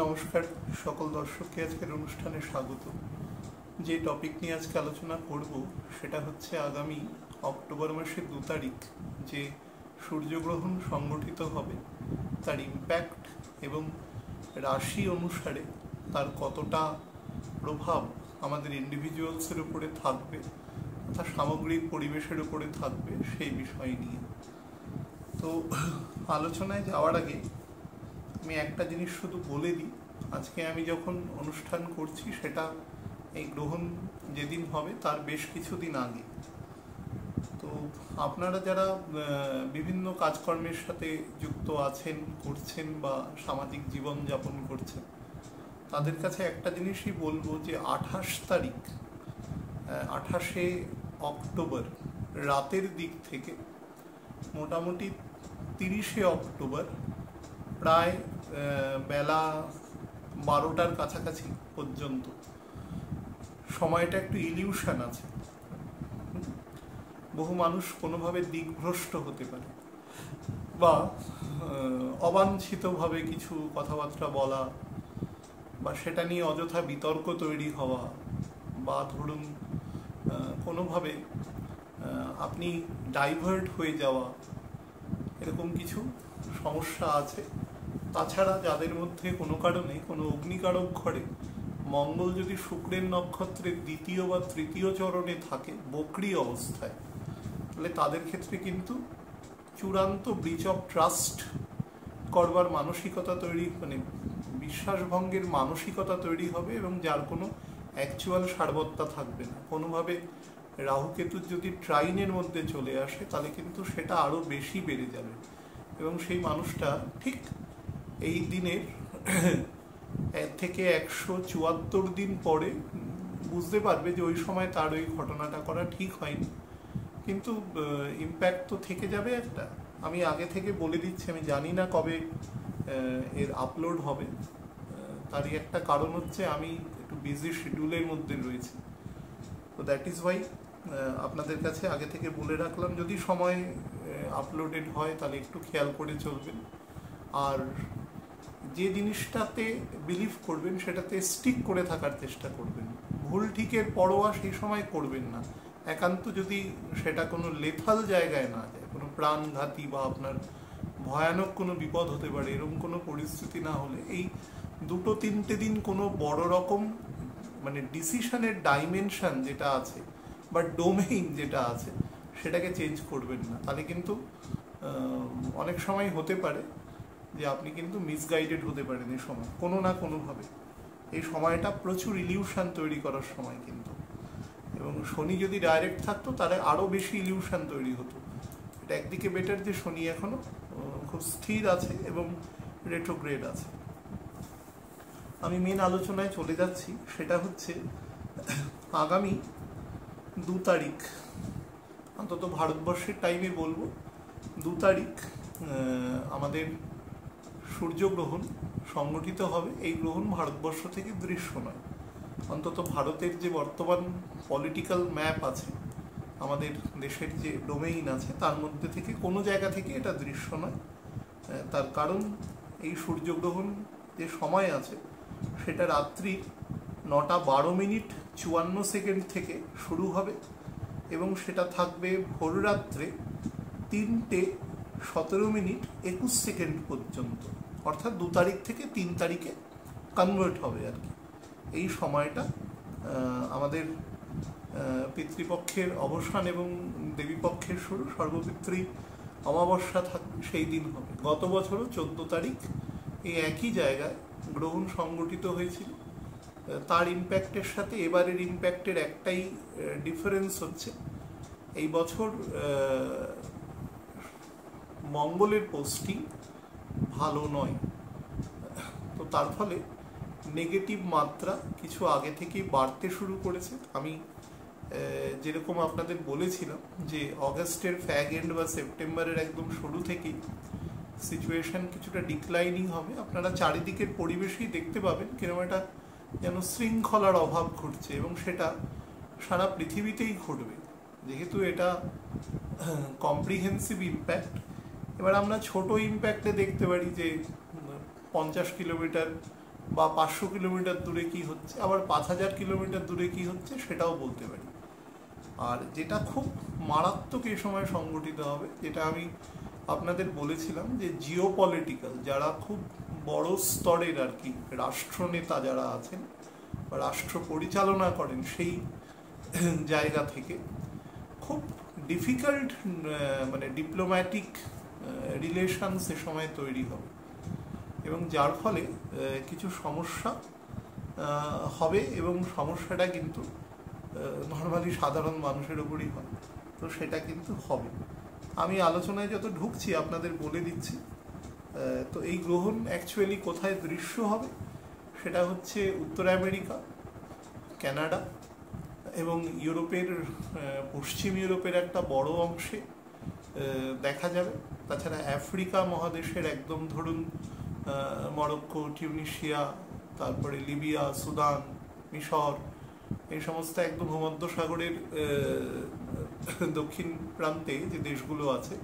নমস্কার সকল দর্শককে আজকের অনুষ্ঠানে স্বাগত। যে টপিক নিয়ে আজকে আলোচনা করব সেটা হচ্ছে আগামী অক্টোবর মাসের 2 তারিখ যে সূর্যগ্রহণ সংগঠিত হবে তার ইম্প্যাক্ট এবং রাশি অনুসারে তার কতটা প্রভাব আমাদের ইন্ডিভিজুয়ালসের উপরে থাকবে, তথা সামগ্রিক পরিবেশের উপরে থাকবে সেই বিষয় নিয়ে। তো আলোচনায় যাওয়ার আগে আমি একটা জিনিস শুধু বলে দিই, আজকে আমি যখন অনুষ্ঠান করছি সেটা এই গ্রহণ যেদিন হবে তার বেশ কিছুদিন আগে। তো আপনারা যারা বিভিন্ন কাজকর্মের সাথে যুক্ত আছেন, করছেন বা সামাজিক জীবন যাপন করছেন, তাদের কাছে একটা জিনিসই বলবো যে 28শে অক্টোবর রাতের দিক থেকে মোটামুটি 30শে অক্টোবর প্রায় বেলা 12টার কাছাকাছি পর্যন্ত সময়টা একটু ইলিউশন আছে। বহু মানুষ কোনোভাবে দিকভ্রষ্ট হতে পারে বা অবাঞ্ছিতভাবে কিছু কথাবার্তা বলা বা সেটা নিয়ে অযথা বিতর্ক তৈরি হওয়া বা ধরুন কোনোভাবে আপনি ডাইভার্ট হয়ে যাওয়া, এরকম কিছু সমস্যা আছে। তাছাড়া যাদের মধ্যে কোনো কারণে কোনো অগ্নিকারক ঘরে মঙ্গল যদি শুক্রের নক্ষত্রের 2য় বা 3য় চরণে থাকে বক্রী অবস্থায়, তাহলে তাদের ক্ষেত্রে কিন্তু চূড়ান্ত ব্রিচ অফ ট্রাস্ট করবার মানসিকতা তৈরি, বিশ্বাসভঙ্গের মানসিকতা তৈরি হবে এবং যার কোনো অ্যাকচুয়াল সারবত্তা থাকবে না। কোনোভাবে রাহুকেতুর যদি ট্রাইনের মধ্যে চলে আসে তাহলে কিন্তু সেটা আরও বেশি বেড়ে যাবে এবং সেই মানুষটা ঠিক এই দিনের থেকে 174 দিন পরে বুঝতে পারবে যে ওই সময় তার ওই ঘটনাটা করা ঠিক হয়নি, কিন্তু ইম্প্যাক্ট তো থেকে যাবে একটা। আমি আগে থেকে বলে দিচ্ছি, আমি জানি না কবে এর আপলোড হবে, তারই একটা কারণ হচ্ছে আমি একটু বিজি শিডিউলের মধ্যে রয়েছি। তো দ্যাট ইজ ওয়াই আপনাদের কাছে আগে থেকে বলে রাখলাম, যদি সময় আপলোডেড হয় তাহলে একটু খেয়াল করে চলবেন। আর যে জিনিসটাতে বিলিভ করবেন সেটাতে স্টিক করে থাকার চেষ্টা করবেন। ভুল ঠিকের পরোয়া সেই সময় করবেন না, একান্ত যদি সেটা কোনো লেথাল জায়গায় না যায়, কোনো প্রাণঘাতী বা আপনার ভয়ানক কোনো বিপদ হতে পারে, এরকম কোনো পরিস্থিতি না হলে এই 2-3টে দিন কোনো বড় রকম ডিসিশনের ডাইমেনশন যেটা আছে বা ডোমেইন যেটা আছে সেটাকে চেঞ্জ করবেন না। তাহলে কিন্তু অনেক সময় হতে পারে যে আপনি কিন্তু মিসগাইডেড হতে পারেন এই সময় কোনো না কোনোভাবে। এই সময়টা প্রচুর ইলিউশন তৈরি করার সময় কিন্তু, এবং শনি যদি ডাইরেক্ট থাকতো তাহলে আরও বেশি ইলিউশন তৈরি হতো। এটা একদিকে বেটার যে শনি এখনো খুব স্থির আছে এবং রেট্রোগ্রেড আছে। আমি মেন আলোচনায় চলে যাচ্ছি, সেটা হচ্ছে আগামী 2 তারিখ, অন্তত ভারতবর্ষের টাইমে বলবো 2 তারিখ আমাদের সূর্যগ্রহণ সংগঠিত হবে। এই গ্রহণ ভারতবর্ষ থেকে দৃশ্য নয়, অন্তত ভারতের যে বর্তমান পলিটিক্যাল ম্যাপ আছে, আমাদের দেশের যে ডোমেইন আছে তার মধ্যে থেকে কোনো জায়গা থেকে এটা দৃশ্য নয়। তার কারণ এই সূর্যগ্রহণ যে সময় আছে সেটা রাত্রি 9:12:54 থেকে শুরু হবে এবং সেটা থাকবে ভোর রাত্রে 3:17:21 পর্যন্ত, অর্থাৎ 2 তারিখ থেকে 3 তারিখে কনভার্ট হবে আর কি। এই সময়টা আমাদের পিতৃপক্ষের অবসান এবং দেবীপক্ষের শুরু, সর্বপিতৃ অমাবস্যা থাকবে সেই দিন হবে। গত বছরও 14 তারিখ এই একই জায়গায় গ্রহণ সংগঠিত হয়েছিল। তার ইম্প্যাক্টের সাথে এবারের ইম্প্যাক্টের একটাই ডিফারেন্স হচ্ছে, এই বছর মঙ্গলের পোস্টিং ভালো নয়। তো তার ফলে নেগেটিভ মাত্রা কিছু আগে থেকেই বাড়তে শুরু করেছে। আমি যেরকম আপনাদের বলেছিলাম যে অগাস্টের ফ্যাগ এন্ড বা সেপ্টেম্বরের একদম শুরু থেকেই সিচুয়েশন কিছুটা ডিক্লাইনিং হবে। আপনারা চারিদিকের পরিবেশেই দেখতে পাবেন কিরকম একটা যেন শৃঙ্খলার অভাব ঘটছে, এবং সেটা সারা পৃথিবীতেই ঘটবে যেহেতু এটা কম্প্রিহেন্সিভ ইম্প্যাক্ট। এবার আমরা ছোট ইম্প্যাক্টে দেখতে পারি যে 50 কিলোমিটার বা 500 কিলোমিটার দূরে কি হচ্ছে, আবার 5000 কিলোমিটার দূরে কি হচ্ছে সেটাও বলতে পারি। আর যেটা খুব মারাত্মক এই সময় সংগঠিত হবে, যেটা আমি আপনাদের বলেছিলাম, যে জিওপলিটিক্যাল যারা খুব বড় স্তরের আর কি রাষ্ট্রনেতা যারা আছেন বা রাষ্ট্র পরিচালনা করেন, সেই জায়গা থেকে খুব ডিফিকাল্ট মানে ডিপ্লোম্যাটিক রিলেশন সে সময় তৈরি হবে, এবং যার ফলে কিছু সমস্যা হবে, এবং সমস্যাটা কিন্তু নর্মালি সাধারণ মানুষের উপরই হয়। তো সেটা কিন্তু হবে। আমি আলোচনায় যত ঢুকছি আপনাদের বলে দিচ্ছি। তো এই গ্রহণ অ্যাকচুয়ালি কোথায় দৃশ্য হবে, সেটা হচ্ছে উত্তর আমেরিকা, কানাডা এবং ইউরোপের পশ্চিম ইউরোপের একটা বড় অংশে দেখা যাবে। তাছাড়া আফ্রিকা মহাদেশের একদম ধরুন মরক্কো, টিউনিশিয়া, তারপরে লিবিয়া, সুদান, মিশর, এই সমস্ত একদম ভূমধ্যসাগরের দক্ষিণ প্রান্তে যে দেশগুলো আছে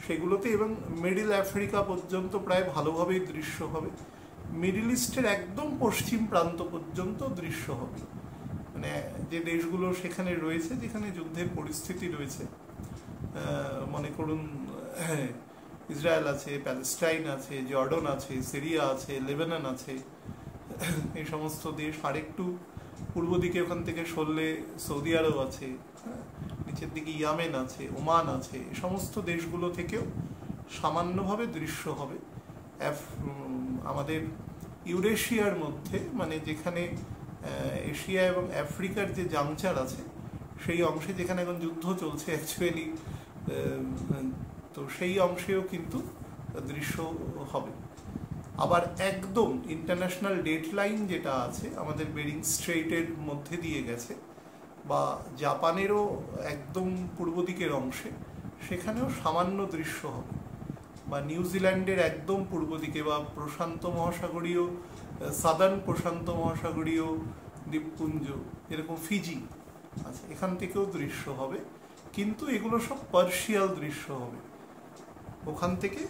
সেগুলোতে, এবং মিডল আফ্রিকা পর্যন্ত প্রায় ভালোভাবেই দৃশ্য হবে। মিডল ইস্টের একদম পশ্চিম প্রান্ত পর্যন্ত দৃশ্য হবে, মানে যে দেশগুলো সেখানে রয়েছে যেখানে যুদ্ধের পরিস্থিতি রয়েছে, মনে করুন ইসরায়েল আছে, প্যালেস্টাইন আছে, জর্ডন আছে, সিরিয়া আছে, লেবানন আছে, এই সমস্ত দেশ। আরেকটু পূর্ব দিকে ওখান থেকে সরলে সৌদি আরব আছে, নিচের দিকে ইয়েমেন আছে, ওমান আছে, এই সমস্ত দেশগুলো থেকেও সামান্যভাবে দৃশ্য হবে। আমাদের ইউরেশিয়ার মধ্যে, মানে যেখানে এশিয়া এবং আফ্রিকার যে জাংচার আছে সেই অংশে, যেখানে এখন যুদ্ধ চলছে অ্যাকচুয়ালি, তো সেই অংশেও কিন্তু দৃশ্য হবে। আবার একদম ইন্টারন্যাশনাল ডেডলাইন যেটা আছে আমাদের বেরিং স্ট্রেইটের মধ্যে দিয়ে গেছে, বা জাপানেরও একদম পূর্ব দিকের অংশে, সেখানেও সামান্য দৃশ্য হবে। বা নিউজিল্যান্ডের একদম পূর্ব দিকে, বা প্রশান্ত মহাসাগরীয়, সাদার্ন প্রশান্ত মহাসাগরীয় দ্বীপপুঞ্জ যেরকম ফিজি আছে, এখান থেকেও দৃশ্য হবে। কিন্তু এগুলো সব পার্শিয়াল দৃশ্য হবে, ওখান থেকে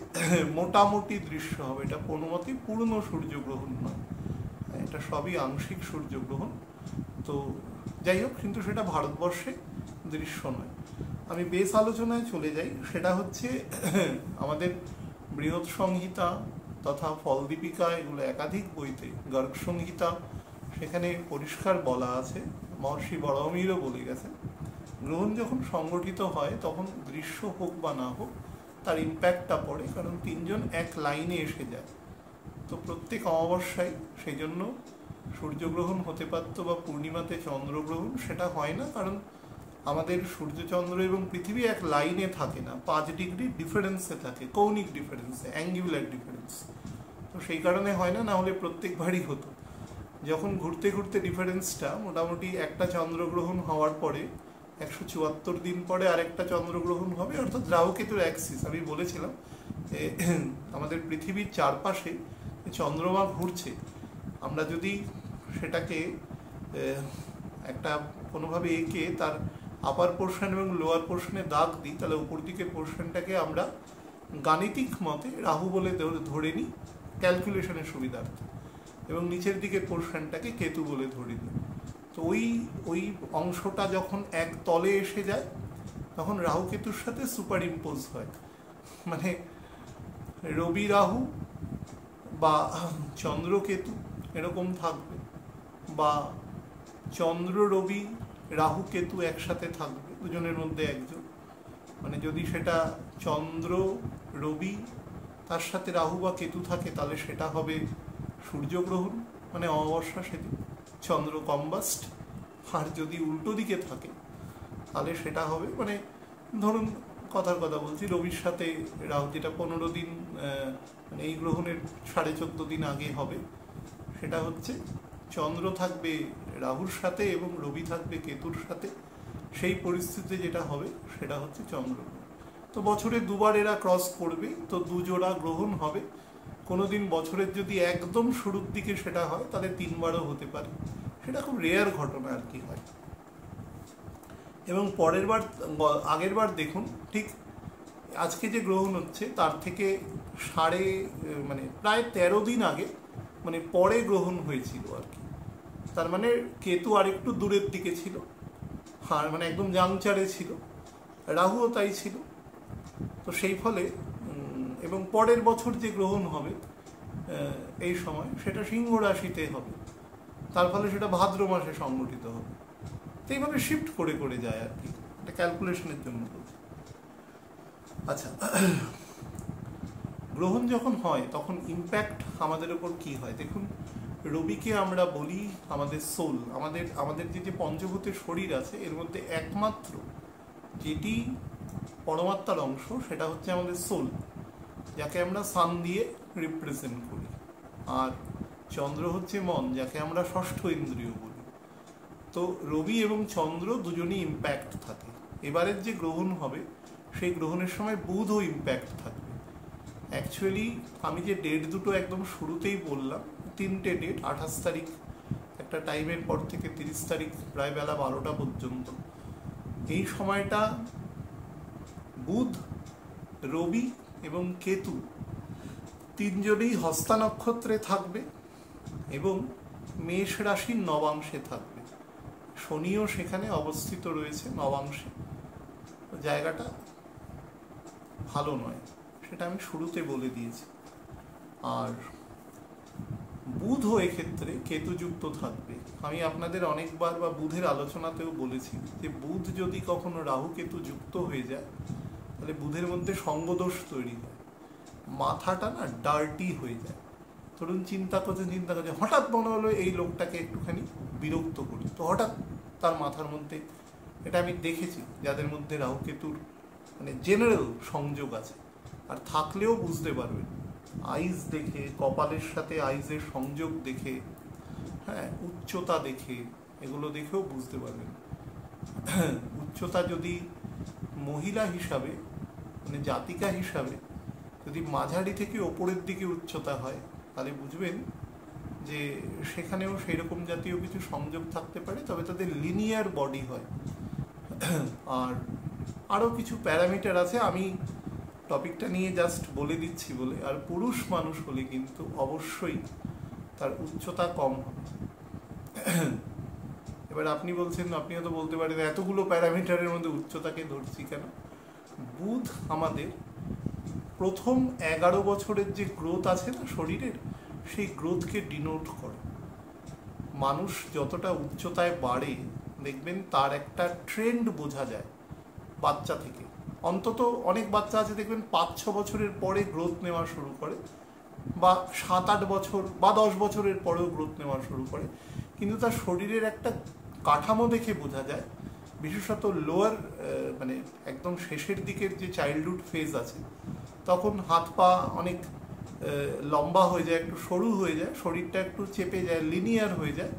মোটামুটি দৃশ্য হবে। এটা কোনো মতেই পূর্ণ সূর্যগ্রহণ নয়, এটা সবই আংশিক সূর্যগ্রহণ। তো যাই হোক, কিন্তু সেটা ভারতবর্ষে দৃশ্য নয়। আমি বেশ আলোচনায় চলে যাই, সেটা হচ্ছে আমাদের বৃহৎ সংহিতা তথা ফলদীপিকা, এগুলো একাধিক বইতে, গর্গ সংহিতা, সেখানে পরিষ্কার বলা আছে, মহর্ষি বরাহমিহিরও বলে গেছেন, গ্রহণ যখন সংগঠিত হয় তখন দৃশ্য হোক বা না হোক তার ইম্প্যাক্টটা পড়ে, কারণ তিনজন এক লাইনে এসে যায়। তো প্রত্যেক অমাবস্যায় সেই জন্য সূর্যগ্রহণ হতে পারত, বা পূর্ণিমাতে চন্দ্রগ্রহণ, সেটা হয় না, কারণ আমাদের সূর্যচন্দ্র এবং পৃথিবী এক লাইনে থাকে না, 5 ডিগ্রি ডিফারেন্সে থাকে, কৌণিক ডিফারেন্সে, অ্যাঙ্গুলার ডিফারেন্স। তো সেই কারণে হয় না, না হলে প্রত্যেকবারই হতো। যখন ঘুরতে ঘুরতে ডিফারেন্সটা মোটামুটি, একটা চন্দ্রগ্রহণ হওয়ার পরে 174 দিন পরে আরেকটা চন্দ্রগ্রহণ হবে, অর্থাৎ রাহু-কেতুর অ্যাক্সিস। আমি বলেছিলাম আমাদের পৃথিবীর চারপাশে চন্দ্রমা ঘুরছে, আমরা যদি সেটাকে একটা কোনোভাবে এঁকে তার আপার পোর্শন এবং লোয়ার পোর্শনে দাগ দিই, তাহলে উপর দিকের পোর্শনটাকে আমরা গাণিতিক মতে রাহু বলে ধরে নিই ক্যালকুলেশনের সুবিধার্থে, এবং নিচের দিকের পোর্শনটাকে কেতু বলে ধরে নিই। তো ওই অংশটা যখন এক তলে এসে যায় তখন রাহু কেতুর সাথে সুপার ইম্পোজ হয়, মানে রবি রাহু বা চন্দ্র কেতু এরকম থাকবে, বা চন্দ্র রবি রাহু কেতু একসাথে থাকবে, দুজনের মধ্যে একজন। মানে যদি সেটা চন্দ্র রবি তার সাথে রাহু বা কেতু থাকে, তাহলে সেটা হবে সূর্যগ্রহণ, মানে অমাবস্যা সেদিন চন্দ্র কম্বাস্ট। আর যদি উল্টো দিকে থাকে তাহলে সেটা হবে, মানে ধরুন কথার কথা বলছি, রবির সাথে রাহু, যেটা 15 দিন, মানে এই গ্রহণের 14.5 দিন আগে হবে, সেটা হচ্ছে চন্দ্র থাকবে রাহুর সাথে এবং রবি থাকবে কেতুর সাথে। সেই পরিস্থিতিতে যেটা হবে সেটা হচ্ছে চন্দ্রগ্রহণ। তো বছরে দুবার এরা ক্রস করবে, তো দুজোড়া গ্রহণ হবে। কোনোদিন বছরের যদি একদম শুরুর দিকে সেটা হয় তাহলে 3বারও হতে পারে, সেটা খুব রেয়ার ঘটনা আর কি হয়। এবং আগের বার দেখুন, ঠিক আজকে যে গ্রহণ হচ্ছে তার থেকে প্রায় 13 দিন আগে মানে পরে গ্রহণ হয়েছিল আর কি। তার মানে কেতু আরেকটু দূরের দিকে ছিল, হ্যাঁ মানে একদম জাংচারে ছিল, রাহুও তাই ছিল। তো সেই ফলে এবং পরের বছর যে গ্রহণ হবে এই সময় সেটা সিংহ রাশিতে হবে, তার ফলে সেটা ভাদ্র মাসে সংগঠিত হবে। তো এইভাবে শিফট করে করে যায় আর কি, এটা ক্যালকুলেশনের জন্য বলছি। আচ্ছা, গ্রহণ যখন হয় তখন ইম্প্যাক্ট আমাদের ওপর কি হয় দেখুন। রবিকে আমরা বলি আমাদের সোল, আমাদের যে পঞ্চভূতের শরীর আছে এর মধ্যে একমাত্র যেটি পরমাত্মার অংশ সেটা হচ্ছে আমাদের সোল, যাকে আমরা সান দিয়ে রিপ্রেজেন্ট করি। আর চন্দ্র হচ্ছে মন, যাকে আমরা ষষ্ঠ ইন্দ্রিয় বলি। তো রবি এবং চন্দ্র দুজনই ইম্প্যাক্ট থাকে। এবারের যে গ্রহণ হবে সেই গ্রহণের সময় বুধও ইম্প্যাক্ট থাকবে। অ্যাকচুয়ালি আমি যে ডেট দুটো একদম শুরুতেই বললাম, 3টে ডেট, 28 তারিখ একটা টাইমের পর থেকে 30 তারিখ প্রায় বেলা 12টা পর্যন্ত, এই সময়টা বুধ, রবি এবং কেতু তিনজনেই হস্তা নক্ষত্রে থাকবে এবং মেষ রাশির নবাংশে থাকবে। শনিও সেখানে অবস্থিত রয়েছে নবাংশে। জায়গাটা ভালো নয়, সেটা আমি শুরুতে বলে দিয়েছি। আর বুধও এক্ষেত্রে কেতুযুক্ত থাকবে। আমি আপনাদের অনেকবার বা বুধের আলোচনাতেও বলেছি যে বুধ যদি কখনো রাহু কেতু যুক্ত হয়ে যায় তাহলে বুধের মধ্যে সঙ্গদোষ তৈরি হয়, মাথাটা না ডার্টি হয়ে যায়। ধরুন চিন্তা করছে হঠাৎ মনে হলো এই লোকটাকে একটুখানি বিরক্ত করি, তো হঠাৎ তার মাথার মধ্যে, এটা আমি দেখেছি যাদের মধ্যে রাহু কেতুর মানে জেনারেল সংযোগ আছে, আর থাকলেও বুঝতে পারবেন আইস দেখে, কপালের সাথে আইসের সংযোগ দেখে, হ্যাঁ উচ্চতা দেখে, এগুলো দেখেও বুঝতে পারবেন। উচ্চতা যদি মহিলা হিসাবে মানে জাতিকা হিসাবে যদি মাঝারি থেকে ওপরের দিকে উচ্চতা হয় তাহলে বুঝবেন যে সেখানেও সেই রকম জাতীয় কিছু সংযোগ থাকতে পারে, তবে তাদের লিনিয়ার বডি হয়। আর আরও কিছু প্যারামিটার আছে, আমি টপিকটা নিয়ে জাস্ট বলে দিচ্ছি বলে। আর পুরুষ মানুষ হলে কিন্তু অবশ্যই তার উচ্চতা কম হবে। এবার আপনি বলছেন, আপনি হয়তো বলতে পারেন এতগুলো প্যারামিটারের মধ্যে উচ্চতাকে ধরছি কেন। বুধ আমাদের প্রথম 11 বছরের যে গ্রোথ আছে না শরীরের, সেই গ্রোথকে ডিনোট করে। মানুষ যতটা উচ্চতায় বাড়ে দেখবেন তার একটা ট্রেন্ড বোঝা যায় বাচ্চা থেকে। অন্তত অনেক বাচ্চা আছে দেখবেন 5-6 বছরের পরে গ্রোথ নেওয়া শুরু করে, বা 7-8 বছর বা 10 বছরের পরেও গ্রোথ নেওয়া শুরু করে, কিন্তু তার শরীরের একটা কাঠামো দেখে বোঝা যায়। বিশেষত লোয়ার মানে একদম শেষের দিকের যে চাইল্ডহুড ফেজ আছে তখন হাত পা অনেক লম্বা হয়ে যায়, একটু সরু হয়ে যায়, শরীরটা একটু চেপে যায়, লিনিয়ার হয়ে যায়,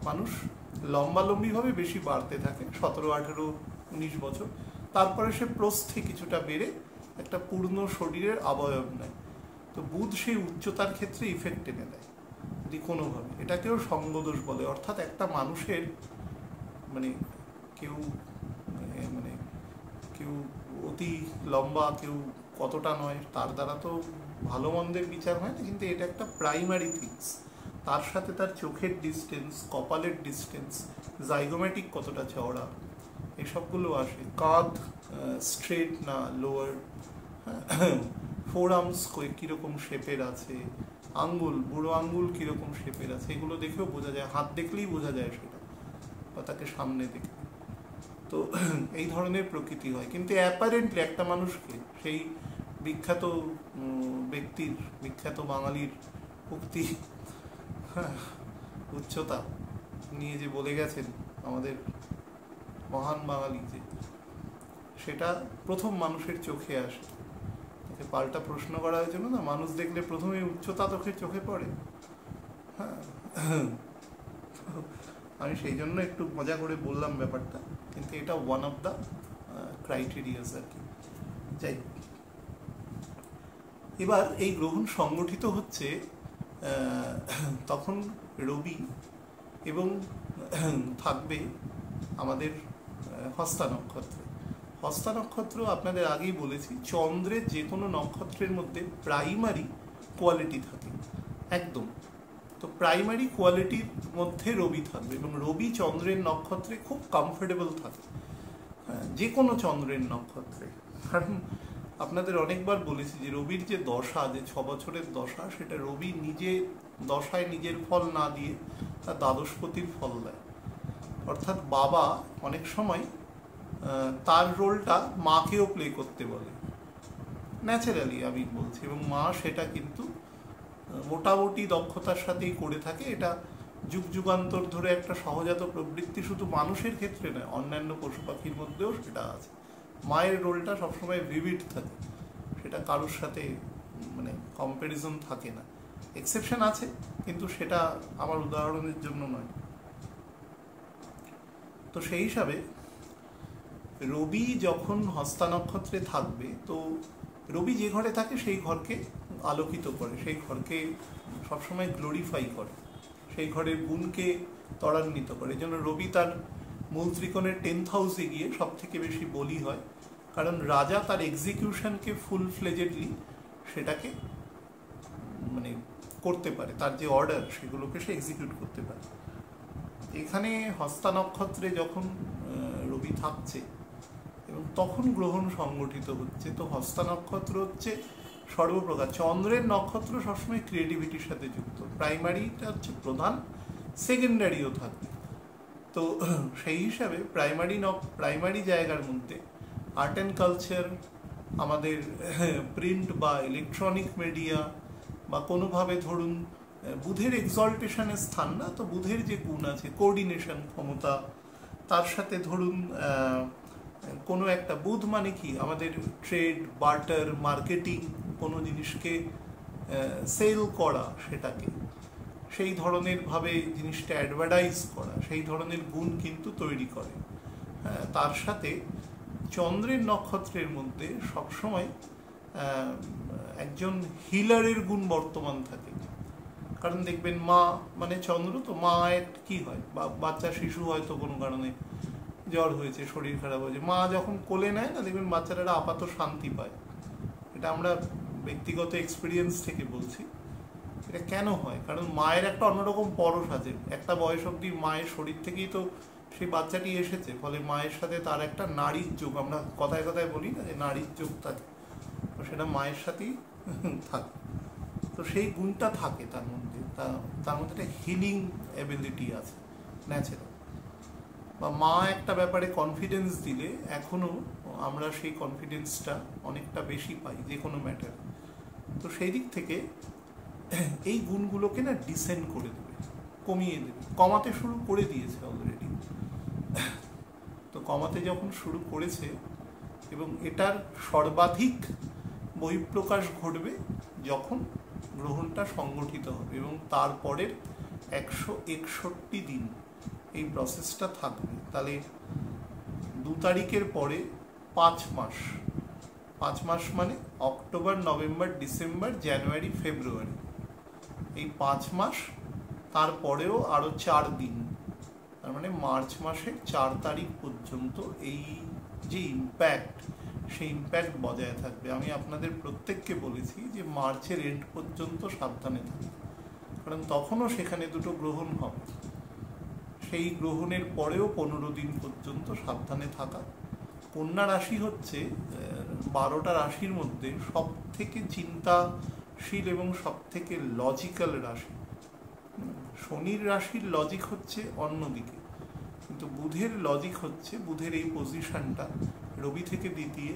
মানুষ লম্বালম্বিভাবে বেশি বাড়তে থাকে 17, 18, 19 বছর। তারপরে সে প্রস্থে কিছুটা বেড়ে একটা পূর্ণ শরীরের অবয়ব নেয়। তো বুধ সেই উচ্চতার ক্ষেত্রে ইফেক্ট এনে দেয় যদি কোনোভাবে। এটাকেও সঙ্গদোষ বলে, অর্থাৎ একটা মানুষের মানে কেউ অতি লম্বা, কেউ কতটা নয়, তার দ্বারা তো ভালো মন্দের বিচার হয় না, কিন্তু এটা একটা প্রাইমারি থিংস। তার সাথে তার চোখের ডিস্টেন্স, কপালের ডিস্টেন্স, জাইগোমেটিক কতটা চওড়া, এসবগুলো আসে। কাঁধ স্ট্রেট না লোয়ার, ফোর আর্মস কীরকম শেপের আছে, আঙ্গুল, বুড়ো আঙ্গুল কীরকম শেপের আছে, এগুলো দেখেও বোঝা যায়, হাত দেখলেই বোঝা যায় সেটা, বা তাকে সামনে দেখে। তো এই ধরনের প্রকৃতি হয়। কিন্তু অ্যাপারেন্টলি একটা মানুষকে সেই বিখ্যাত ব্যক্তির, বিখ্যাত বাঙালির উক্তি উচ্চতা নিয়ে যে বলে গেছেন আমাদের মহান বাঙালি, যে সেটা প্রথম মানুষের চোখে আসে, তাকে পাল্টা প্রশ্ন করা হয়েছিল না, মানুষ দেখলে প্রথমে উচ্চতা চোখে পড়ে। হ্যাঁ, আমি সেই জন্য একটু মজা করে বললাম ব্যাপারটা, কিন্তু এটা ওয়ান অফ দ্য ক্রাইটেরিয়াস আর কি। যাই হোক, এবার এই গ্রহণ সংগঠিত হচ্ছে তখন রবি এবং থাকবে আমাদের হস্তা নক্ষত্রে। হস্তা নক্ষত্র আপনাদের আগেই বলেছি, চন্দ্রের যে কোনো নক্ষত্রের মধ্যে প্রাইমারি কোয়ালিটি থাকে একদম। প্রাইমারি কোয়ালিটির মধ্যে রবি থাকবে, এবং রবি চন্দ্রের নক্ষত্রে খুব কমফোর্টেবল থাকে, যে কোনো চন্দ্রের নক্ষত্রে। কারণ আপনাদের অনেকবার বলেছি যে রবির যে দশা, যে 6 বছরের দশা, সেটা রবি নিজে দশায় নিজের ফল না দিয়ে তার দ্বাদশপতির ফল দেয়। অর্থাৎ বাবা অনেক সময় তার রোলটা মাকেও প্লে করতে বলে, ন্যাচারালি আমি বলছি, এবং মা সেটা কিন্তু মোটামুটি দক্ষতার সাথেই করে থাকে। এটা যুগ যুগান্তর ধরে একটা সহজাত প্রবৃত্তি, শুধু মানুষের ক্ষেত্রে নয়, অন্যান্য পশু পাখির মধ্যেও সেটা আছে। মায়ের রোলটা সবসময় ভিভিড থাকে, সেটা কারোর সাথে মানে কম্প্যারিজন থাকে না। এক্সেপশন আছে, কিন্তু সেটা আমার উদাহরণের জন্য নয়। তো সেই হিসাবে রবি যখন হস্তা নক্ষত্রে থাকবে, তো রবি যে ঘরে থাকে সেই ঘরকে আলোকিত করে, সেই ঘরকে সবসময় গ্লোরিফাই করে, সেই ঘরের গুণকে ত্বরান্বিত করে। এই জন্য রবি তার মূল ত্রিকোণের 10th হাউসে গিয়ে সব থেকে বেশি বলি হয়, কারণ রাজা তার এক্সিকিউশনকে ফুল ফ্লেজেডলি সেটাকে মানে করতে পারে, তার যে অর্ডার সেগুলোকে সে এক্সিকিউট করতে পারে। এখানে হস্তা নক্ষত্রে যখন রবি থাকছে এবং তখন গ্রহণ সংগঠিত হচ্ছে, তো হস্তা নক্ষত্র হচ্ছে সর্বপ্রকার, চন্দ্রের নক্ষত্র সবসময় ক্রিয়েটিভিটির সাথে যুক্ত, প্রাইমারিটা হচ্ছে প্রধান, সেকেন্ডারিও থাকবে। তো সেই হিসাবে প্রাইমারি জায়গার মধ্যে আর্ট অ্যান্ড কালচার, আমাদের প্রিন্ট বা ইলেকট্রনিক মিডিয়া, বা কোনোভাবে ধরুন বুধের এক্সল্টেশনের স্থান না, তো বুধের যে গুণ আছে, কোঅর্ডিনেশন ক্ষমতা, তার সাথে ধরুন কোনো একটা, বুধ মানে কি আমাদের ট্রেড, বার্টার, মার্কেটিং, কোনো জিনিসকে সেল করা, সেটাকে সেই ধরনের ভাবে জিনিসটা অ্যাডভার্টাইজ করা, সেই ধরনের গুণ কিন্তু তৈরি করে। তার সাথে চন্দ্রের নক্ষত্রের মধ্যে সবসময় একজন হিলারের গুণ বর্তমান থাকে। কারণ দেখবেন মা মানে চন্দ্র, তো মায়ের কি হয়, বা বাচ্চা শিশু হয়তো কোনো কারণে জ্বর হয়েছে, শরীর খারাপ হয়েছে, মা যখন কোলে নেয় না, দেখবেন বাচ্চারা আপাত শান্তি পায়। এটা আমরা ব্যক্তিগত এক্সপিরিয়েন্স থেকে বলছি। এটা কেন হয়? কারণ মায়ের একটা অন্যরকম পরশ আছে, একটা বয়স অবধি মায়ের শরীর থেকেই তো সেই বাচ্চাটি এসেছে, ফলে মায়ের সাথে তার একটা নারীর যোগ, আমরা কথায় কথায় বলি না যে নারীর যোগ থাকে, তো সেটা মায়ের সাথেই থাকে। তো সেই গুণটা থাকে তার মধ্যে, তার মধ্যে একটা হিলিং এবিলিটি আছে ন্যাচারাল। বা মা একটা ব্যাপারে কনফিডেন্স দিলে এখনো আমরা সেই কনফিডেন্সটা অনেকটা বেশি পাই যে কোনো ম্যাটার। তো সেই দিক থেকে এই গুণগুলোকে না ডিসেন্ড করে দেবে, কমিয়ে দেবে, কমাতে শুরু করে দিয়েছে অলরেডি। তো কমাতে যখন শুরু করেছে, এবং এটার সর্বাধিক বহিঃপ্রকাশ ঘটবে যখন গ্রহণটা সংগঠিত হবে, এবং তারপরের 161 দিন এই প্রসেসটা থাকবে। তাহলে 2 তারিখের পরে 5 মাস, 5 মাস মানে অক্টোবর, নভেম্বর, ডিসেম্বর, জানুয়ারি, ফেব্রুয়ারি, এই 5 মাস, তারপরেও আরও 4 দিন, তার মানে মার্চ মাসের 4 তারিখ পর্যন্ত এই যে ইম্প্যাক্ট, সেই ইম্প্যাক্ট বজায় থাকবে। আমি আপনাদের প্রত্যেককে বলেছি যে মার্চের এন্ড পর্যন্ত সাবধানে থাকবে, কারণ তখনও সেখানে 2টো গ্রহণ হবে। সেই গ্রহণের পরেও 15 দিন পর্যন্ত সাবধানে থাকা। কন্যা রাশি হচ্ছে 12টা রাশির মধ্যে সব থেকে চিন্তাশীল এবং সব থেকে লজিক্যাল রাশি। শনির রাশির লজিক হচ্ছে অন্যদিকে, কিন্তু বুধের লজিক হচ্ছে, বুধের এই পজিশনটা রবি থেকে দ্বিতীয়,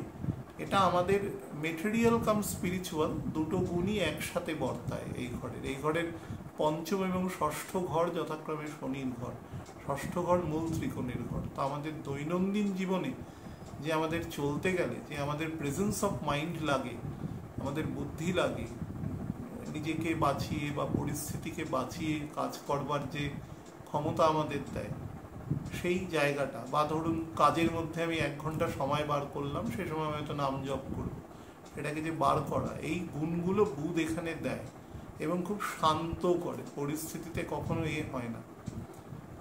এটা আমাদের মেটেরিয়াল কাম স্পিরিচুয়াল দুটো গুণই একসাথে বর্তায় এই ঘরের পঞ্চম এবং ষষ্ঠ ঘর যথাক্রমে শনির ঘর, ষষ্ঠ ঘর মূল ত্রিকোণের ঘর। তো আমাদের দৈনন্দিন জীবনে যে আমাদের চলতে গেলে যে আমাদের প্রেজেন্স অফ মাইন্ড লাগে, আমাদের বুদ্ধি লাগে, নিজেকে বাঁচিয়ে বা পরিস্থিতিকে বাঁচিয়ে কাজ করবার যে ক্ষমতা আমাদের দেয়, সেই জায়গাটা, বা ধরুন কাজের মধ্যে আমি 1 ঘন্টা সময় বার করলাম, সে সময় হয়তো নাম জপ করবো, এটাকে যে বার করা, এই গুণগুলো বুধ এখানে দেয় এবং খুব শান্ত করে, পরিস্থিতিতে কখনো হয় না।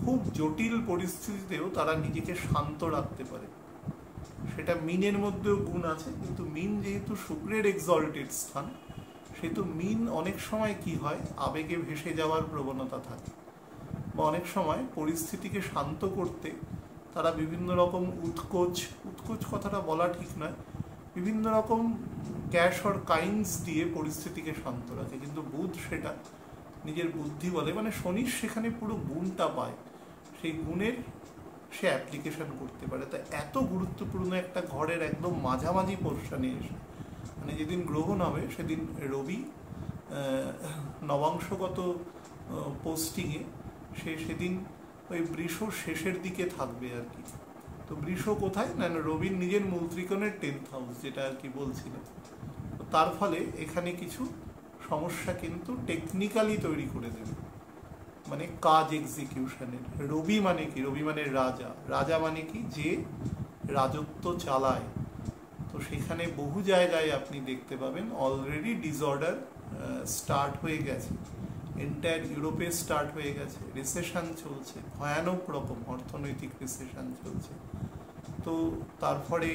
খুব জটিল পরিস্থিতিতেও তারা নিজেকে শান্ত রাখতে পারে। সেটা মিনের মধ্যেও গুণ আছে, কিন্তু মিন যেহেতু শুক্রের এক্সল্টেড স্থান, সেহেতু মিন অনেক সময় কি হয়, আবেগে ভেসে যাওয়ার প্রবণতা থাকে, বা অনেক সময় পরিস্থিতিকে শান্ত করতে তারা বিভিন্ন রকম উৎকোচ কথাটা বলা ঠিক নয়, বিভিন্ন রকম ক্যাশ অর কাইন্ডস দিয়ে পরিস্থিতিকে শান্ত রাখে। কিন্তু বুধ সেটা নিজের বুদ্ধি বলে, মানে শনি সেখানে পুরো গুণটা পায়, সেই গুণের সে অ্যাপ্লিকেশন করতে পারে। তা এত গুরুত্বপূর্ণ একটা ঘরের একদম মাঝামাঝি পোর্শনে এসে, মানে যেদিন গ্রহণ হবে সেদিন রবি নবাংশগত পোস্টিংয়ে সেদিন ওই বৃষ শেষের দিকে থাকবে আর কি। তো বৃষ কোথায় না, রবির নিজের মূল ত্রিকোণের 10th হাউস, যেটা আর কি বলছিলাম। তার ফলে এখানে কিছু সমস্যা কিন্তু টেকনিক্যালি তৈরি করে দেবে, মানে কাজ এক্সিকিউশনের। রবি মানে কি, রবি মানে রাজা, রাজা মানে কি যে রাজত্ব চালায়। তো সেখানে বহু জায়গায় আপনি দেখতে পাবেন অলরেডি ডিসঅর্ডার স্টার্ট হয়ে গেছে, এন্টায়ার ইউরোপে স্টার্ট হয়ে গেছে, রিসেশন চলছে, ভয়ানক রকম অর্থনৈতিক রিসেশন চলছে। তো তারপরে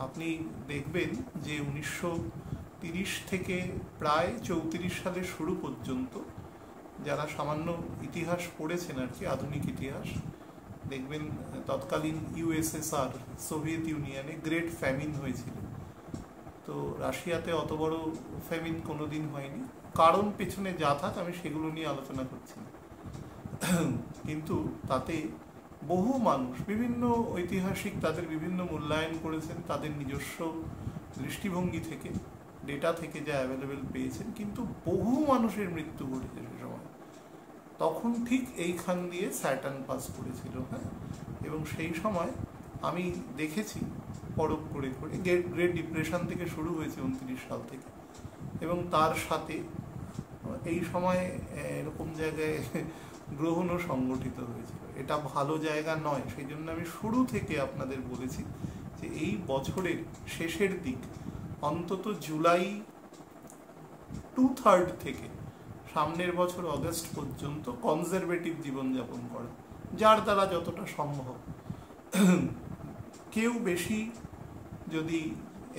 আপনি দেখবেন যে 1930 থেকে প্রায় 34 সালের শুরু পর্যন্ত যারা সামান্য ইতিহাস পড়েছেন আর কি, আধুনিক ইতিহাস, দেখবেন তৎকালীন ইউএসএসআর, সোভিয়েত ইউনিয়নে গ্রেট ফ্যামিন হয়েছিল। তো রাশিয়াতে অত বড় ফ্যামিন কোনোদিন হয়নি। কারণ পেছনে যা থাক আমি সেগুলো নিয়ে আলোচনা করছি না, কিন্তু তাতে বহু মানুষ, বিভিন্ন ঐতিহাসিক তাদের বিভিন্ন মূল্যায়ন করেছেন তাদের নিজস্ব দৃষ্টিভঙ্গি থেকে, ডেটা থেকে যা অ্যাভেলেবেল পেয়েছেন, কিন্তু বহু মানুষের মৃত্যু ঘটেছে সে সময়। তখন ঠিক এইখান দিয়ে স্যাটার্ন পাস করেছিল, হ্যাঁ। এবং সেই সময় আমি দেখেছি পরখ করে করে গ্রেট ডিপ্রেশন থেকে শুরু হয়েছে 29 সাল থেকে, এবং তার সাথে এই সময় এরকম জায়গায় গ্রহণও সংগঠিত হয়েছিল। এটা ভালো জায়গা নয়, সেই জন্য আমি শুরু থেকে আপনাদের বলেছি যে এই বছরের শেষের দিক, অন্তত জুলাই 2/3 থেকে সামনের বছর অগস্ট পর্যন্ত কনজারভেটিভ জীবনযাপন করা, যার দ্বারা যতটা সম্ভব। কেউ বেশি যদি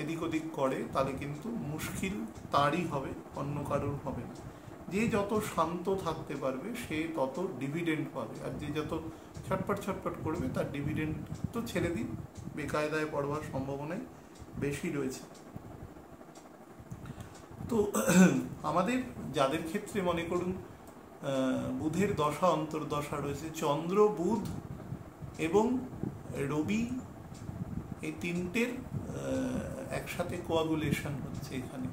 এদিক ওদিক করে তাহলে কিন্তু মুশকিল তারই হবে, অন্য কারোর হবে না। যে যত শান্ত থাকতে পারবে সে তত ডিভিডেন্ড পাবে, আর যে যত ছটপট করবে তার ডিভিডেন্ড তো ছেড়ে দিন, বেকায়দায় পড়বার সম্ভাবনাই বেশি রয়েছে। তো আমাদের যাদের ক্ষেত্রে মনে করুন বুধের দশা অন্তর্দশা রয়েছে, চন্দ্র, বুধ এবং রবি, এই তিনটের একসাথে কোয়াগুলেশন হচ্ছে এখানে।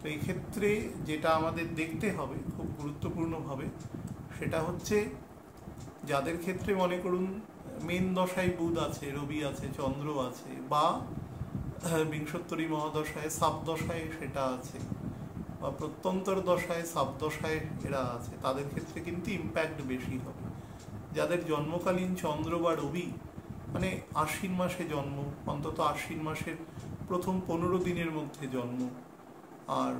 তো এই ক্ষেত্রে যেটা আমাদের দেখতে হবে খুব গুরুত্বপূর্ণভাবে, সেটা হচ্ছে যাদের ক্ষেত্রে মনে করুন মেন দশায় বুধ আছে, রবি আছে, চন্দ্র আছে, বা বিংশোত্তরী মহাদশায় সাবদশায় সেটা আছে, বা প্রত্যন্তর দশায় সাবদশায় এরা আছে, তাদের ক্ষেত্রে কিন্তু ইম্প্যাক্ট বেশি হবে। যাদের জন্মকালীন চন্দ্র বা রবি, মানে আশ্বিন মাসে জন্ম, অন্তত আশ্বিন মাসের প্রথম 15 দিনের মধ্যে জন্ম, আর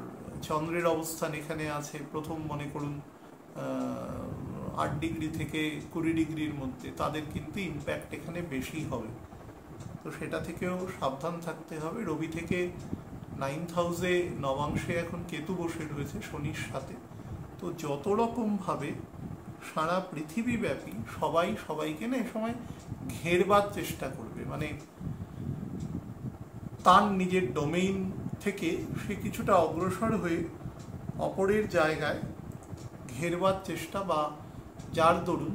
চন্দ্রের অবস্থান এখানে আছে প্রথম মনে করুন 8 ডিগ্রি থেকে 20 ডিগ্রির মধ্যে, তাদের কিন্তু ইম্প্যাক্ট এখানে বেশি হবে। তো সেটা থেকেও সাবধান থাকতে হবে। রবি থেকে 9th হাউসে নবাংশে এখন কেতু বসে রয়েছে শনির সাথে। তো যত রকমভাবে সারা পৃথিবীব্যাপী সবাই সবাইকে না এ সময় ঘেরবার চেষ্টা করবে, মানে তার নিজের ডোমেইন থেকে সে কিছুটা অগ্রসর হয়ে অপরের জায়গায় ঘেরবার চেষ্টা, বা যার দরুন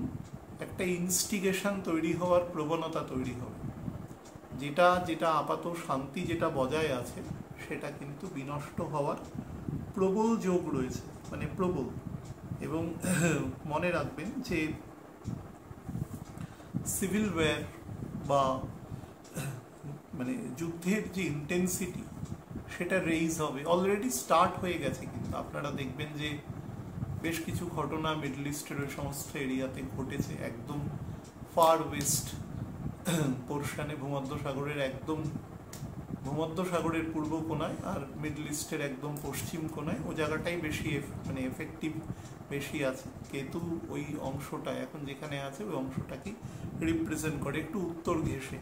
একটা ইনস্টিগেশন তৈরি হওয়ার প্রবণতা তৈরি হবে, যেটা আপাত শান্তি যেটা বজায় আছে সেটা কিন্তু বিনষ্ট হওয়ার প্রবল যোগ রয়েছে, মানে প্রবল। এবং মনে রাখবেন যে সিভিল ওয়্যার বা মানে যুদ্ধের যে ইন্টেন্সিটি সেটা রেইজ হবে, অলরেডি স্টার্ট হয়ে গেছে। কিন্তু আপনারা দেখবেন যে বেশ কিছু ঘটনা মিডল ইস্টের ওই সমস্ত এরিয়াতে ঘটেছে, একদম ফার ওয়েস্ট পোর্শনে, ভূমধ্যসাগরের পূর্ব কোণায় আর মিডল ইস্টের একদম পশ্চিম কোণায়, ও জায়গাটাই বেশি মানে এফেক্টিভ বেশি আছে। কেতু ওই অংশটা এখন যেখানে আছে ওই অংশটাকে রিপ্রেজেন্ট করে, একটু উত্তর ঘেঁষে।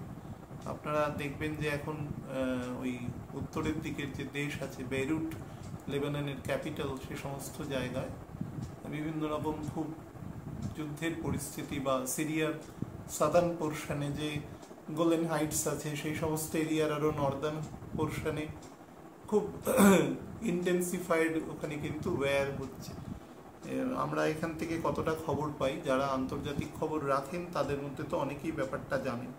আপনারা দেখবেন যে এখন ওই উত্তরের দিকের যে দেশ আছে বেইরুট, লেবাননের ক্যাপিটাল, সে সমস্ত জায়গায় বিভিন্ন রকম খুব যুদ্ধের পরিস্থিতি, বা সিরিয়ার সাদার্ন পোর্শনে যে গোল্ডেন হাইটস আছে সেই সমস্ত এরিয়ার আরও নর্দার্ন পোর্শনে খুব ইন্টেন্সিফাইড ওখানে কিন্তু ওয়্যার হচ্ছে। আমরা এখান থেকে কতটা খবর পাই, যারা আন্তর্জাতিক খবর রাখেন তাদের মধ্যে তো অনেকেই ব্যাপারটা জানেন।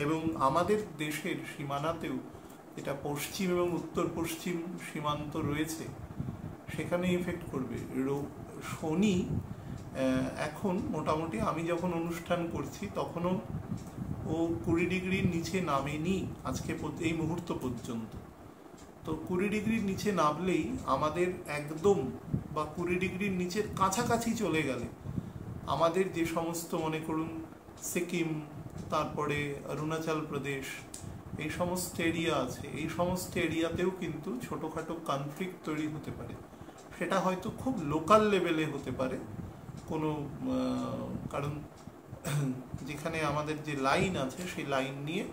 এবং আমাদের দেশের সীমানাতেও যেটা পশ্চিম এবং উত্তর পশ্চিম সীমান্ত রয়েছে সেখানে ইফেক্ট করবে। শনি এখন মোটামুটি আমি যখন অনুষ্ঠান করছি তখনও ও 20 ডিগ্রির নিচে নামেনি আজকে এই মুহূর্ত পর্যন্ত। তো 20 ডিগ্রির নিচে নামলেই আমাদের একদম, বা 20 ডিগ্রির নিচের কাছাকাছি চলে গেলে আমাদের যে সমস্ত মনে করুন সিকিম, তারপরে অরুণাচল প্রদেশ, এই সমস্ত এরিয়া আছে, এই সমস্ত এরিয়াতেও কিন্তু ছোটোখাটো কনফ্লিক্ট তৈরি হতে পারে। সেটা হয়তো খুব লোকাল লেভেলে হতে পারে কোনো, কারণ যেখানে আমাদের যে লাইন আছে সেই লাইন নিয়ে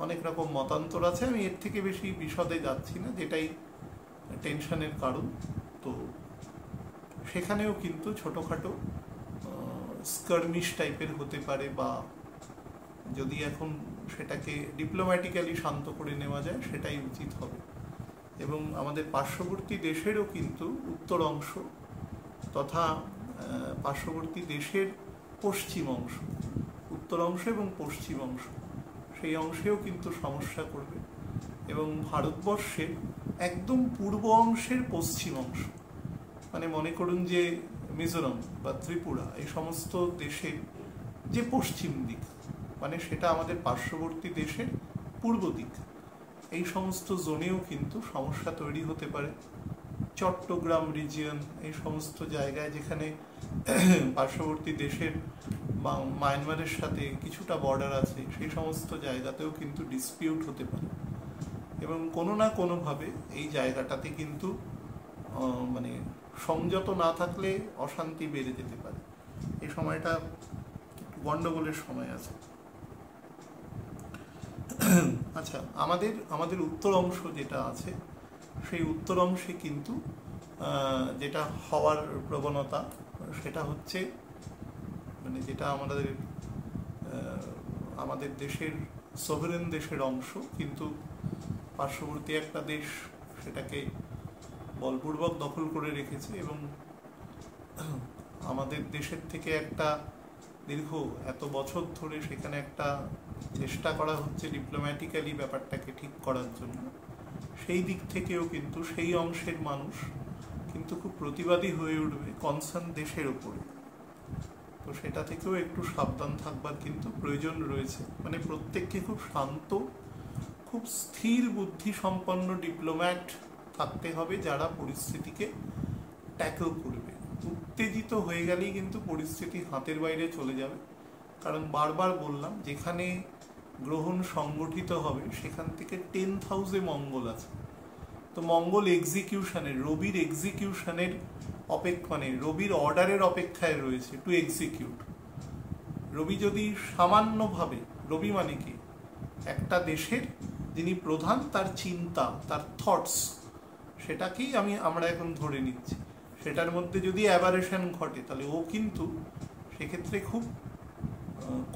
অনেক রকম মতান্তর আছে। আমি এর থেকে বেশি বিশদে যাচ্ছি না, যেটাই টেনশনের কারণ। তো সেখানেও কিন্তু ছোটোখাটো স্কার্মিশ টাইপের হতে পারে, বা যদি এখন সেটাকে ডিপ্লোম্যাটিক্যালি শান্ত করে নেওয়া যায় সেটাই উচিত হবে। এবং আমাদের পার্শ্ববর্তী দেশেরও কিন্তু উত্তর অংশ তথা পার্শ্ববর্তী দেশের পশ্চিম অংশ, উত্তর অংশ এবং পশ্চিম অংশ, সেই অংশেও কিন্তু সমস্যা করবে। এবং ভারতবর্ষের একদম পূর্ব অংশের পশ্চিম অংশ, মানে মনে করুন যে মিজোরাম বা ত্রিপুরা, এই সমস্ত দেশের যে পশ্চিম দিক, মানে সেটা আমাদের পার্শ্ববর্তী দেশের পূর্ব দিক, এই সমস্ত জোনেও কিন্তু সমস্যা তৈরি হতে পারে। চট্টগ্রাম রিজিয়ন, এই সমস্ত জায়গায় যেখানে পার্শ্ববর্তী দেশের বা মায়ানমারের সাথে কিছুটা বর্ডার আছে, সেই সমস্ত জায়গাতেও কিন্তু ডিসপিউট হতে পারে। এবং কোনো না কোনোভাবে এই জায়গাটাতে কিন্তু মানে সংযত না থাকলে অশান্তি বেড়ে যেতে পারে। এই সময়টা গন্ডগোলের সময় আছে। আচ্ছা, আমাদের উত্তর অংশ যেটা আছে, সেই উত্তর অংশে কিন্তু যেটা হওয়ার প্রবণতা সেটা হচ্ছে, মানে যেটা আমাদের দেশের সভরেন দেশের অংশ, কিন্তু পার্শ্ববর্তী একটা দেশ সেটাকে বলপূর্বক দখল করে রেখেছে। এবং আমাদের দেশের থেকে একটা দীর্ঘ এত বছর ধরে সেখানে একটা চেষ্টা করা হচ্ছে ডিপ্লোম্যাটিক্যালি ব্যাপারটাকে ঠিক করার জন্য। সেই দিক থেকেও কিন্তু সেই অংশের মানুষ কিন্তু খুব প্রতিবাদী হয়ে উঠবে কনসার্ন দেশের ওপরে। তো সেটা থেকেও একটু সাবধান থাকবার কিন্তু প্রয়োজন রয়েছে। মানে প্রত্যেককে খুব শান্ত, খুব স্থির বুদ্ধি সম্পন্ন ডিপ্লোম্যাট থাকতে হবে, যারা পরিস্থিতিকে ট্যাকল করবে। উত্তেজিত হয়ে গেলেই কিন্তু পরিস্থিতি হাতের বাইরে চলে যাবে। কারণ বারবার বললাম, যেখানে গ্রহণ সংগঠিত হবে সেখান থেকে 10th হাউসে মঙ্গল আছে। তো মঙ্গল এক্সিকিউশনের, রবির এক্সিকিউশনের মানে রবির অর্ডারের অপেক্ষায় রয়েছে টু এক্সিকিউট। রবি যদি সামান্যভাবে, রবি মানে কি, একটা দেশের যিনি প্রধান, তার চিন্তা, তার থটস, সেটাকেই আমরা এখন ধরে নিচ্ছি, সেটার মধ্যে যদি অ্যাবারেশন ঘটে তাহলে ও কিন্তু সেক্ষেত্রে খুব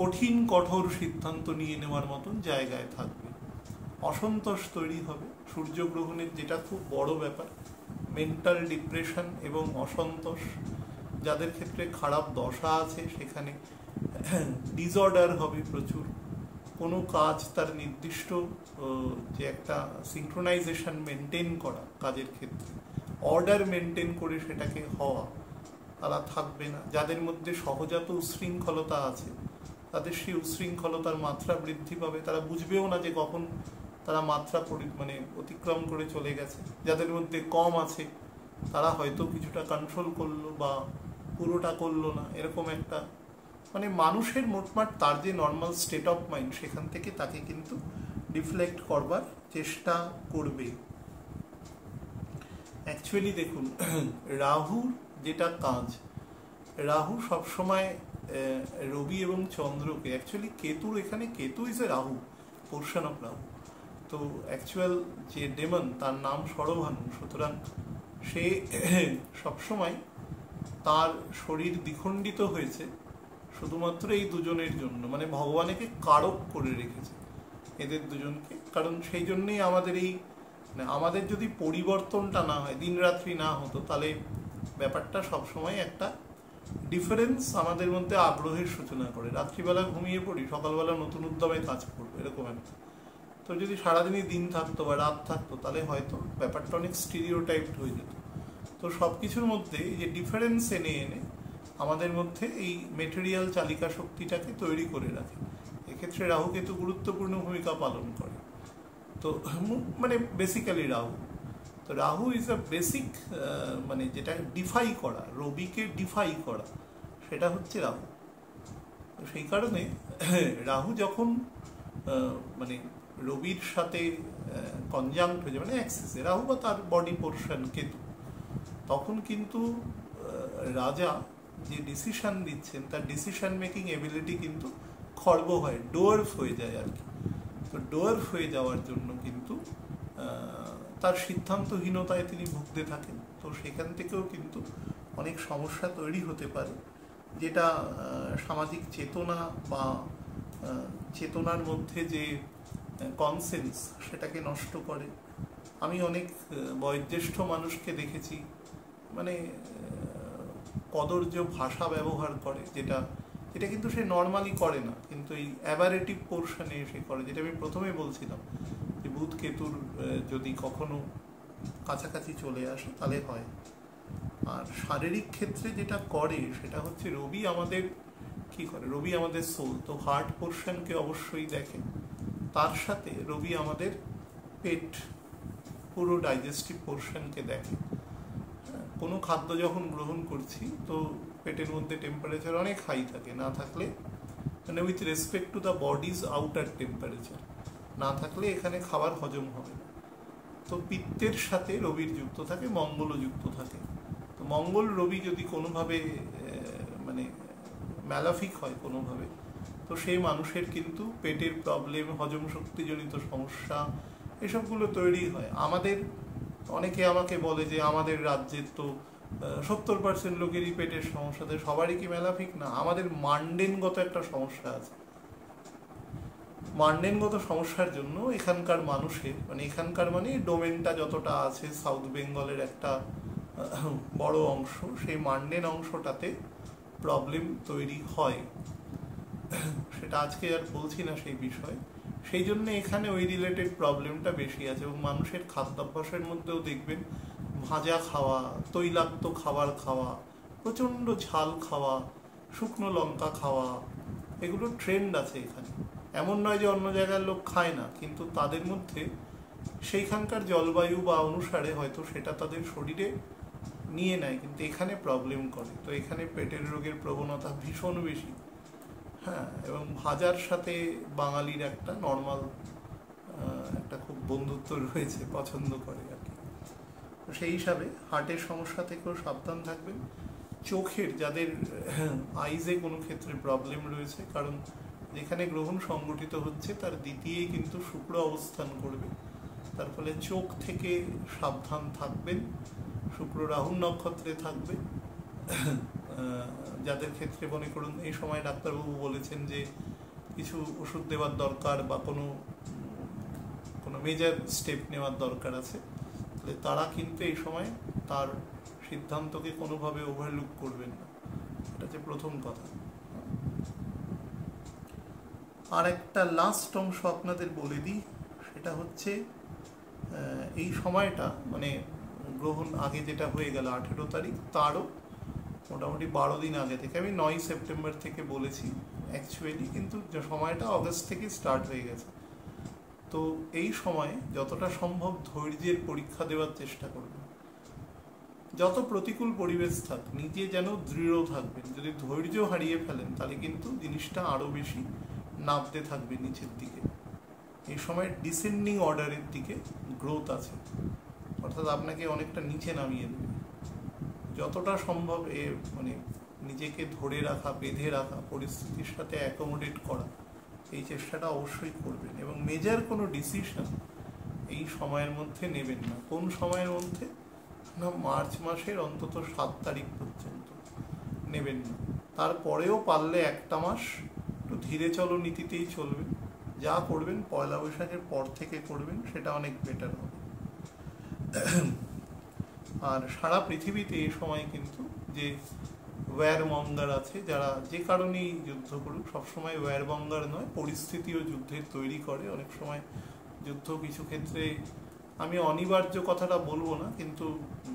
কঠিন কঠোর সিদ্ধান্ত নিয়ে নেওয়ার মতন জায়গায় থাকবে। অসন্তোষ তৈরি হবে। সূর্যগ্রহণের যেটা খুব বড় ব্যাপার, মেন্টাল ডিপ্রেশন এবং অসন্তোষ। যাদের ক্ষেত্রে খারাপ দশা আছে সেখানে ডিসঅর্ডার হবে প্রচুর। কোনো কাজ তার নির্দিষ্ট যে একটা সিনক্রোনাইজেশন মেনটেন করা কাজের ক্ষেত্রে, অর্ডার মেনটেন করে সেটাকে হওয়া, তারা থাকবে না। যাদের মধ্যে সহজাত উশৃঙ্খলতা আছে তাদের সেই উশৃঙ্খলতার মাত্রা বৃদ্ধি পাবে। তারা বুঝবেও না যে কখন তারা মাত্রা মানে অতিক্রম করে চলে গেছে। যাদের মধ্যে কম আছে তারা হয়তো কিছুটা কন্ট্রোল করলো বা পুরোটা করলো না, এরকম একটা, মানে মানুষের মোটমাট তার যে নর্মাল স্টেট অফ মাইন্ড সেখান থেকে তাকে কিন্তু ডিফ্লেক্ট করবার চেষ্টা করবে। অ্যাকচুয়ালি দেখুন, রাহুর যেটা কাজ, রাহু সবসময় রবি এবং চন্দ্রকে, অ্যাকচুয়ালি কেতুর, এখানে Ketu is a Rahu, portion of Rahu, তো অ্যাকচুয়াল যে ডেমন তার নাম ষড়ভানু, সুতরাং সে সবসময় তার শরীর দ্বিখণ্ডিত হয়েছে শুধুমাত্র এই দুজনের জন্য, মানে ভগবান একে কারক করে রেখেছে এদের দুজনকে। কারণ সেই জন্যেই আমাদের এই আমাদের যদি পরিবর্তনটা না হয়, দিন রাত্রি না হতো, তাহলে ব্যাপারটা সবসময় একটা ডিফারেন্স আমাদের মধ্যে আগ্রহের সূচনা করে। রাত্রিবেলা ঘুমিয়ে পড়ি, সকালবেলা নতুন উদ্যমে কাজ করবো, এরকম একটা। তো যদি সারাদিনই দিন থাকতো বা রাত থাকতো, তাহলে হয়তো ব্যাপারটা অনেক স্টিরিওটাইপড হয়ে যেত। তো সব কিছুর মধ্যে এই যে ডিফারেন্স এনে এনে আমাদের মধ্যে এই মেটেরিয়াল চালিকা শক্তিটাকে তৈরি করে রাখে। এক্ষেত্রে রাহু কেতু গুরুত্বপূর্ণ ভূমিকা পালন করে। তো মানে বেসিক্যালি রাহু, তো রাহু ইজ আ বেসিক, মানে যেটা ডিফাই করা, রবিকে ডিফাই করা, সেটা হচ্ছে রাহু। তো সেই কারণে রাহু যখন মানে রবির সাথে কনজাংক্ট হয়ে যায়, মানে অ্যাক্সেসে, রাহু বা তার বডি পোর্শন কেতু, তখন কিন্তু রাজা যে ডিসিশন দিচ্ছেন তার ডিসিশন মেকিং এবিলিটি কিন্তু খর্ব হয়, ডোয়ার্ফ হয়ে যায় আর কি। তো ডোয়ার্ফ হয়ে যাওয়ার জন্য কিন্তু তার সিদ্ধান্তহীনতায় তিনি ভুগতে থাকেন। তো সেখান থেকেও কিন্তু অনেক সমস্যা তৈরি হতে পারে, যেটা সামাজিক চেতনা বা চেতনার মধ্যে যে কনসেন্স সেটাকে নষ্ট করে। আমি অনেক বয়োজ্যেষ্ঠ মানুষকে দেখেছি মানে কদর্য ভাষা ব্যবহার করে, যেটা যেটা কিন্তু সে নর্মালি করে না, কিন্তু এই অ্যাবারেটিভ পোর্শনে এসে করে, যেটা আমি প্রথমে বলছিলাম যে বুধ কেতুর যদি কখনো কাছাকাছি চলে আসে তাহলে হয়। আর শারীরিক ক্ষেত্রে যেটা করে সেটা হচ্ছে রবি আমাদের কি করে, রবি আমাদের সোল, তো হার্ট পোর্শনকে অবশ্যই দেখে, তার সাথে রবি আমাদের পেট, পুরো ডাইজেস্টিভ পোর্শনকে দেখে। কোনো খাদ্য যখন গ্রহণ করছি তো পেটের মধ্যে টেম্পারেচার অনেক হাই থাকে, না থাকলে মানে with respect to the bodies outer temperature, না থাকলে এখানে খাবার হজম হবে না। তো পিত্তের সাথে রবির যুক্ত থাকে, মঙ্গলও যুক্ত থাকে। তো মঙ্গল রবি যদি কোনোভাবে মানে ম্যালাফিক হয় কোনোভাবে, তো সেই মানুষের কিন্তু পেটের প্রবলেম, হজম শক্তিজনিত সমস্যা, এসবগুলো তৈরি হয়। আমাদের অনেকে আমাকে বলে যে আমাদের রাজ্যের তো 70% লোকেরই পেটের সমস্যা, সবারই কি ম্যালাফিক? না, আমাদের মান্ডেনগত একটা সমস্যা আছে। মান্ডেনগত সমস্যার জন্য এখানকার মানুষের মানে এখানকার মানে ডোমেনটা যতটা আছে সাউথ বেঙ্গলের একটা বড় অংশ, সেই মান্ডেন অংশটাতে প্রবলেম তৈরি হয়। সেটা আজকে আর বলছি না সেই বিষয়। সেই জন্য এখানে ওই রিলেটেড প্রবলেমটা বেশি আছে। এবং মানুষের খাদ্যাভ্যাসের মধ্যেও দেখবেন ভাজা খাওয়া, তৈলাক্ত খাবার খাওয়া, প্রচণ্ড ঝাল খাওয়া, শুকনো লঙ্কা খাওয়া, এগুলো ট্রেন্ড আছে এখানে। এমন নয় যে অন্য জায়গার লোক খায় না, কিন্তু তাদের মধ্যে সেইখানকার জলবায়ু বা অনুসারে হয়তো সেটা তাদের শরীরে নিয়ে নেয়, কিন্তু এখানে প্রবলেম করে। তো এখানে পেটের রোগের প্রবণতা ভীষণ বেশি। হ্যাঁ, এবং ভাজার সাথে বাঙালির একটা নর্মাল একটা খুব বন্ধুত্ব রয়েছে, পছন্দ করে আর কি। তো সেই হিসাবে হার্টের সমস্যা থেকেও সাবধান থাকবেন। চোখের যাদের আইজে কোনো ক্ষেত্রে প্রবলেম রয়েছে, কারণ যেখানে গ্রহণ সংগঠিত হচ্ছে তার দ্বিতীয় কিন্তু শুক্র অবস্থান করবে, তার ফলে চোখ থেকে সাবধান থাকবেন। শুক্র রাহুর নক্ষত্রে থাকবে। যাদের ক্ষেত্রে মনে করুন এই সময় ডাক্তারবাবু বলেছেন যে কিছু ওষুধ দেওয়ার দরকার বা কোনো মেজর স্টেপ নেওয়ার দরকার আছে, তাহলে তারা কিন্তু এই সময় তার সিদ্ধান্তকে কোনোভাবে ওভারলুক করবেন না। এটা হচ্ছে প্রথম কথা। আর একটা লাস্ট অংশ আপনাদের বলে দিই, সেটা হচ্ছে এই সময়টা মানে গ্রহণ আগে যেটা হয়ে গেল 18 তারিখ, তারও মোটামুটি 12 দিন আগে থেকে, আমি 9 সেপ্টেম্বর থেকে বলেছি অ্যাকচুয়ালি, কিন্তু সময়টা অগস্ট থেকে স্টার্ট হয়ে গেছে। তো এই সময়ে যতটা সম্ভব ধৈর্যের পরীক্ষা দেওয়ার চেষ্টা করবেন। যত প্রতিকূল পরিবেশ থাক, নিজে যেন দৃঢ় থাকবেন। যদি ধৈর্য হারিয়ে ফেলেন তাহলে কিন্তু জিনিসটা আরও বেশি নামতে থাকবে নিচের দিকে। এই সময় ডিসেন্ডিং অর্ডারের দিকে গ্রোথ আছে, অর্থাৎ আপনাকে অনেকটা নিচে নামিয়ে দেবে। যতটা সম্ভব মানে নিজেকে ধরে রাখা, বেঁধে রাখা, পরিস্থিতির সাথে অ্যাকোমোডেট করা, এই চেষ্টাটা অবশ্যই করবেন। এবং মেজর কোনো ডিসিশন এই সময়ের মধ্যে নেবেন না। কোন সময়ের মধ্যে না, মার্চ মাসের অন্তত 7 তারিখ পর্যন্ত নেবেন না। তারপরেও পারলে একটা মাস একটু ধীরে চলো নীতিতেই চলবেন। যা করবেন পয়লা বৈশাখের পর থেকে করবেন, সেটা অনেক বেটার হবে। আর সারা পৃথিবীতে এই সময় কিন্তু যে ওয়্যার মঙ্গার আছে, যারা যে কারণেই যুদ্ধ করুক, সবসময় ওয়্যার মঙ্গার নয়, পরিস্থিতিও যুদ্ধের তৈরি করে। অনেক সময় যুদ্ধ কিছু ক্ষেত্রে, আমি অনিবার্য কথাটা বলবো না, কিন্তু